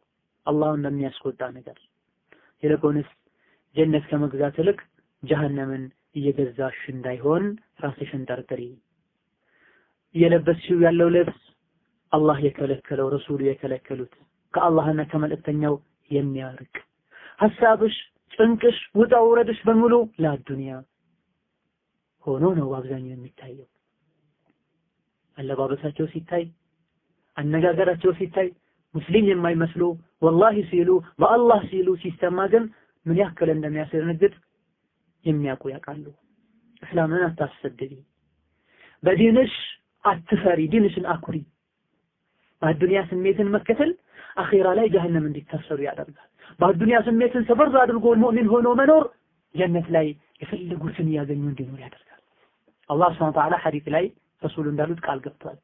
አላህን በሚያስቆጣ ነገር። ይልቁንስ ጀነት ከመግዛት ይልቅ ጀሃነምን እየገዛሽ እንዳይሆን ራስሽን ጠርጥሪ። እየለበስሽው ያለው ልብስ አላህ የከለከለው ረሱሉ የከለከሉት ከአላህና ከመልእክተኛው የሚያርቅ ሐሳብሽ፣ ጭንቅሽ፣ ውጣ ውረድሽ በሙሉ ለዱንያ ሆኖ ነው አብዛኛው የሚታየው። አለባበሳቸው ሲታይ፣ አነጋገራቸው ሲታይ ሙስሊም የማይመስሉ ወላሂ ሲሉ በአላህ ሲሉ ሲሰማ ግን ምን ያክል እንደሚያስደነግጥ የሚያውቁ ያውቃሉ። እስላምን አታሰድቢ፣ በዲንሽ አትፈሪ፣ ዲንሽን አኩሪ። በአዱንያ ስሜትን መከተል አኺራ ላይ ጀሃነም እንዲታሰሩ ያደርጋል። በአዱንያ ስሜትን ሰበር አድርጎ ሙእሚን ሆኖ መኖር ጀነት ላይ የፈለጉትን ያገኙ እንዲኖር ያደርጋል። አላህ ሱብሓነሁ ወተዓላ ሐዲስ ላይ ረሱሉ እንዳሉት ቃል ገብቷል።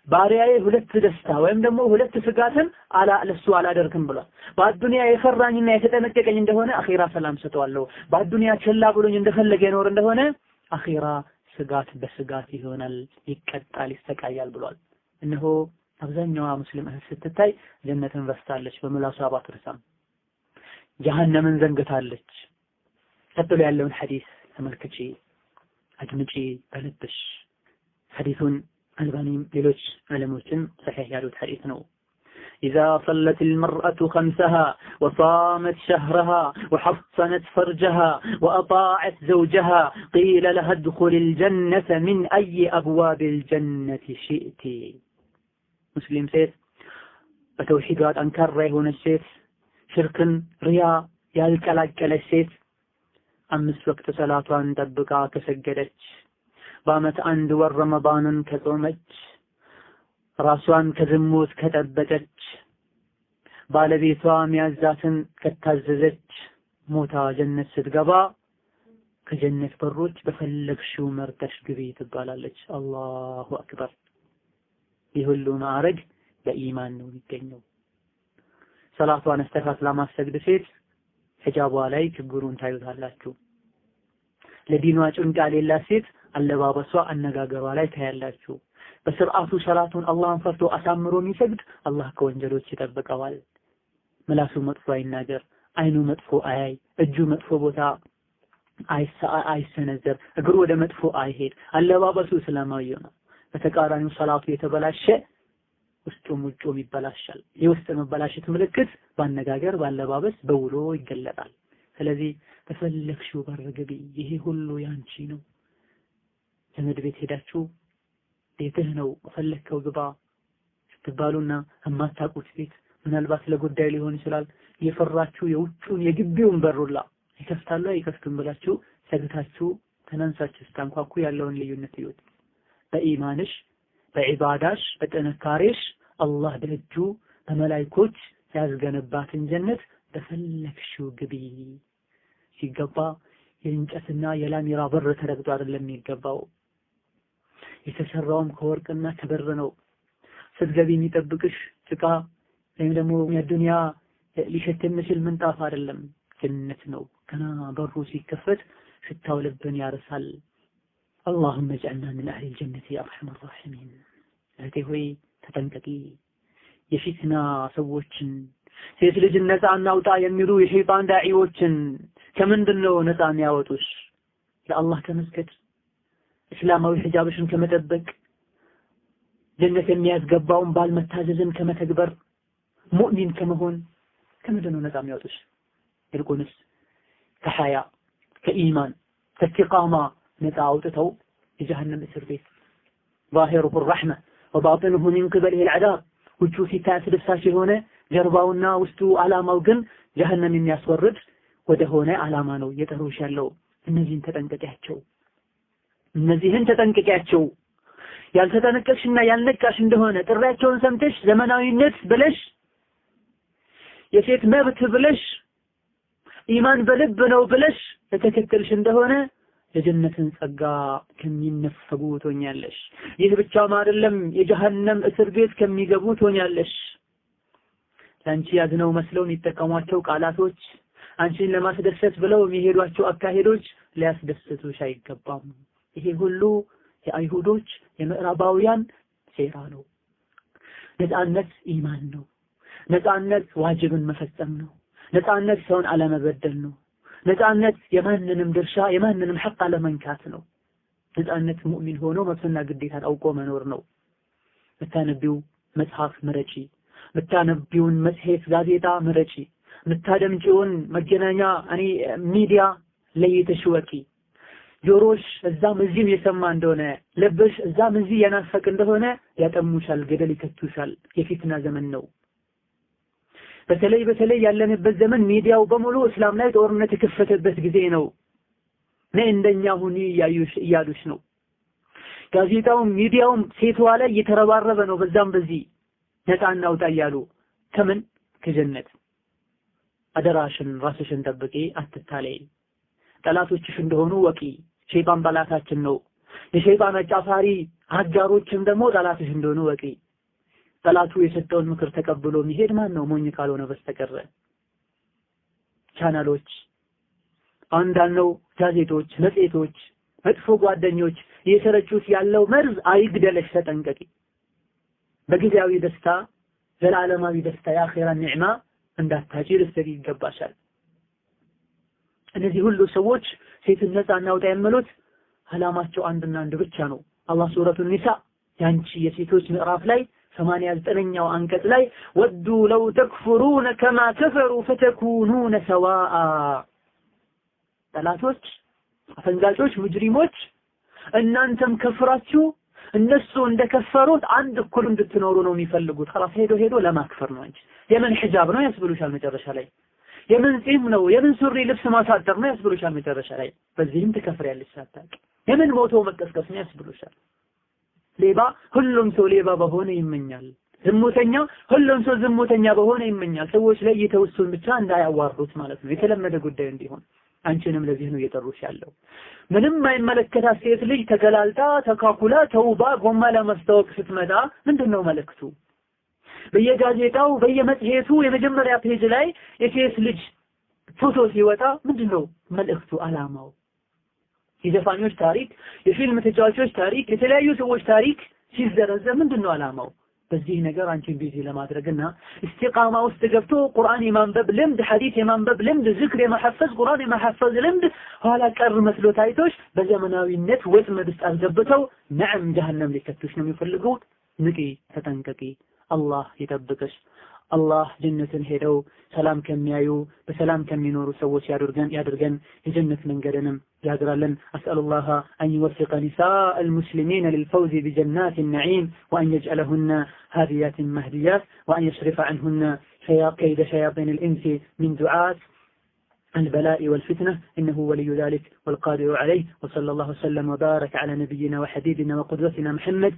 ባሪያዬ ሁለት ደስታ ወይም ደግሞ ሁለት ስጋትን ለሱ አላደርግም ብሏል። በአዱንያ የፈራኝና የተጠነቀቀኝ እንደሆነ አኺራ ሰላም ሰጠዋለሁ። በአዱንያ ቸላ ብሎኝ እንደፈለገ ይኖር እንደሆነ አኺራ ስጋት በስጋት ይሆናል፣ ይቀጣል፣ ይሰቃያል ብሏል። እነሆ አብዛኛዋ ሙስሊም እህት ስትታይ ጀነትን ረስታለች፣ በምላሷ ባትረሳም ጀሃነምን ዘንግታለች። ቀጥሎ ያለውን ሐዲስ ተመልከቺ፣ አድምጪ በልብሽ። ሐዲሱን አልባኒም ሌሎች ዕለሞችም ሰሒህ ያሉት ሐዲስ ነው። إذا صلت المرأة خمسها وصامت شهرها وحصنت فرجها وأطاعت زوجها قيل لها ادخل الجنة من أي أبواب الجنة شئت. مسلم سيد بتوحيدات أنكر هنا السيد شرك رياء يالكلاك السيد أمس وقت صلاة تبقى كسجدت በዓመት አንድ ወር ረመዳንን ከጾመች ራሷን ከዝሙት ከጠበቀች ባለቤቷ ሚያዛትን ከታዘዘች ሞታ ጀነት ስትገባ ከጀነት በሮች በፈለግሽው መርጠሽ ግቢ ትባላለች። አላሁ አክበር። ይህ ሁሉ ማዕረግ በኢማን ነው የሚገኘው። ሰላቷን አስተካክላ ማሰግድ ሴት ሒጃቧ ላይ ችግሩን ታዩታላችሁ። ለዲኗ ጭንቃ የሌላት ሴት አለባበሷ አነጋገሯ ላይ ታያላችሁ። በስርዓቱ ሰላቱን አላህን ፈርቶ አሳምሮ የሚሰግድ አላህ ከወንጀሎች ይጠብቀዋል። ምላሱ መጥፎ አይናገር፣ አይኑ መጥፎ አያይ፣ እጁ መጥፎ ቦታ አይሰነዘር፣ እግሩ ወደ መጥፎ አይሄድ፣ አለባበሱ እስላማዊ ነው። በተቃራኒው ሰላቱ የተበላሸ ውስጡም ውጩም ይበላሻል። የውስጥ መበላሸት ምልክት ባነጋገር፣ ባለባበስ፣ በውሎ ይገለጣል። ስለዚህ በፈለግሽው በር ግቢ፣ ይሄ ሁሉ ያንቺ ነው። ዘመድ ቤት ሄዳችሁ ቤትህ ነው ፈለግከው ግባ ስትባሉና የማታውቁት ቤት ምናልባት ለጉዳይ ሊሆን ይችላል የፈራችሁ የውጩን የግቢውን በሩላ ይከፍታሉ አይከፍቱም ብላችሁ ሰግታችሁ ተናንሳችሁ ስታንኳኩ ያለውን ልዩነት ይወጥ። በኢማንሽ፣ በዒባዳሽ፣ በጥንካሬሽ አላህ በእጁ በመላእክቶች ያስገነባትን ጀነት በፈለግሽው ግቢ ሲገባ የእንጨትና የላሚራ በር ተረግጦ አይደለም የሚገባው። የተሰራውም ከወርቅና ከብር ነው። ስትገቢ የሚጠብቅሽ ጭቃ ወይም ደግሞ የዱንያ ሊሸት የሚችል ምንጣፍ አይደለም፣ ጀነት ነው። ገና በሩ ሲከፈት ሽታው ልብን ያርሳል። اللهم اجعلنا من اهل الجنة يا ارحم الراحمين። እህቴ ሆይ ተጠንቀቂ። የፊትና ሰዎችን ሴት ልጅ ነፃ እናውጣ የሚሉ የሸይጣን ዳዒዎችን ከምንድነው ነፃ የሚያወጡሽ? ለአላህ ከመስገድ፣ እስላማዊ ሒጃብሽን ከመጠበቅ፣ ጀነት የሚያስገባውን ባል መታዘዝን ከመተግበር፣ ሙእሚን ከመሆን ከምንድነው ነፃ የሚያወጡሽ? ይልቁንስ ከሐያ፣ ከኢማን፣ ከኢስቲቃማ ነፃ አውጥተው የጀሃነም እስር ቤት ዛሂሩሁ الرحمة وباطنه من قبله العذاب وجو ሲታይ አስደሳች የሆነ ጀርባውና ውስጡ አላማው ግን ጀሃነም የሚያስወርድ ወደ ሆነ አላማ ነው እየጠሩሽ ያለው። እነዚህን ተጠንቀቂያቸው። ያልተጠነቀቅሽና ያልነቃሽ እንደሆነ ጥሪያቸውን ሰምተሽ ዘመናዊነት ብለሽ የሴት መብት ብለሽ ኢማን በልብ ነው ብለሽ ተከተልሽ እንደሆነ የጀነትን ጸጋ ከሚነፈጉ ትሆኛለሽ። ይህ ብቻም አይደለም፣ የጀሃነም እስር ቤት ከሚገቡ ትሆኛለሽ። ላንቺ ያዝነው መስለው የሚጠቀሟቸው ቃላቶች፣ አንቺን ለማስደሰት ብለው የሚሄዷቸው አካሄዶች ሊያስደስቱሽ አይገባም። ይሄ ሁሉ የአይሁዶች የምዕራባውያን ሴራ ነው። ነፃነት ኢማን ነው። ነፃነት ዋጅብን መፈጸም ነው። ነፃነት ሰውን አለመበደል ነው። ነፃነት የማንንም ድርሻ የማንንም ሐቅ አለመንካት ነው። ነፃነት ሙእሚን ሆኖ መብትና ግዴታን አውቆ መኖር ነው። ምታነቢው መጽሐፍ ምረጪ፣ ምታነቢውን መጽሔት ጋዜጣ ምረጪ፣ ምታደምጪውን መገናኛ ሚዲያ ለይተሽ ወቂ። ጆሮሽ እዛም እዚህም የሰማ እንደሆነ ልብሽ እዛም እዚህ የናፈቅ እንደሆነ ያጠሙሻል፣ ገደል ይከቱሻል። የፊትና ዘመን ነው። በተለይ ያለንበት ዘመን ሚዲያው በሙሉ እስላም ላይ ጦርነት የከፈተበት ጊዜ ነው። እንደኛ ሁኒ እያሉሽ ነው። ጋዜጣውም ሚዲያውም ሴቷ ላይ እየተረባረበ ነው። በዛም በዚህ ነፃ እናውጣ እያሉ ከምን ከጀነት። አደራሽን ራስሽን ጠብቂ፣ አትታለይ። ጠላቶችሽ እንደሆኑ ወቂ። ሸይጣን ጠላታችን ነው። የሸይጣን አጫፋሪ አጋሮችም ደግሞ ጠላትሽ እንደሆኑ ወቂ። ጠላቱ የሰጠውን ምክር ተቀብሎ የሚሄድ ማን ነው? ሞኝ ካልሆነ በስተቀር። ቻናሎች አንዳንዱ ጋዜጦች፣ መጽሔቶች፣ መጥፎ ጓደኞች እየሰረጩት ያለው መርዝ አይግደለሽ፣ ተጠንቀቂ። በጊዜያዊ ደስታ ዘላለማዊ ደስታ የአኺራ ኒዕማ እንዳታጪ ልትሰሪ ይገባሻል። እነዚህ ሁሉ ሰዎች ሴትን ነፃ እናውጣ የሚሉት አላማቸው አንድና አንድ ብቻ ነው። አላህ ሱረቱ ኒሳ ያንቺ የሴቶች ምዕራፍ ላይ 89ኛው አንቀጽ ላይ ወዱ ለው ተክፍሩነ ከማ ከፈሩ ፈተኩኑነ ሰዋአ፣ ጠላቶች፣ አፈንጋጮች፣ ሙጅሪሞች እናንተም ከፍራችሁ እነሱ እንደከፈሩት አንድ እኩል እንድትኖሩ ነው የሚፈልጉት። خلاص ሄዶ ለማክፈር ነው እንጂ የምን ሒጃብ ነው ያስብሉሻል መጨረሻ ላይ። የምን ጺም ነው የምን ሱሪ ልብስ ማሳደር ነው ያስብሉሻል መጨረሻ ላይ። በዚህም ትከፍሪያለሽ ሳታውቂ። የምን ሞቶ መቀስቀስ ነው ያስብሉሻል። ሌባ ሁሉም ሰው ሌባ በሆነ ይመኛል። ዝሙተኛ ሁሉም ሰው ዝሙተኛ በሆነ ይመኛል። ሰዎች ላይ የተወሰኑ ብቻ እንዳያዋሩት ማለት ነው። የተለመደ ጉዳይ እንዲሆን አንቺንም ለዚህ ነው እየጠሩሽ ያለው። ምንም አይመለከታት ሴት ልጅ ተገላልጣ ተካኩላ ተውባ ጎማ ለማስታወቅ ስትመጣ ምንድነው መልእክቱ? በየጋዜጣው በየመጽሔቱ የመጀመሪያ ፔጅ ላይ የሴት ልጅ ፎቶ ሲወጣ ምንድነው መልእክቱ? አላማው የዘፋኞች ታሪክ፣ የፊልም ተጫዋቾች ታሪክ፣ የተለያዩ ሰዎች ታሪክ ሲዘረዘር ምንድነው አላማው? በዚህ ነገር አንቺን ቢዚ ለማድረግና እስቲቃማ ውስጥ ገብቶ ቁርአን የማንበብ ልምድ፣ ሐዲስ የማንበብ ልምድ፣ ዝክር የማሐፈዝ፣ ቁርአን የማሐፈዝ ልምድ ኋላ ቀር መስሎ ታይቶሽ በዘመናዊነት ወጥመድ ውስጥ አስገብተው ነዓም ጀሃነም ሊከቱሽ ነው የሚፈልጉት። ንቂ፣ ተጠንቀቂ። አላህ ይጠብቅሽ። አላህ ጀነትን ሄደው ሰላም ከሚያዩ በሰላም ከሚኖሩ ሰዎች ያድርገን። የጀነት መንገድንም ያግራለን። አስአሉላህ አን ይወፍቀ ኒሳء المسلمين للفوز بجنات النعيم وأن يجعلهن هاديات مهديات وأن يصرف عنهن كيد شياطين الإنس من دعاة البلاء والفتنة إنه ولي ذلك والقادر عليه. وصلى الله وسلم وبارك على نبينا وحبيبنا وقدوتنا محمد.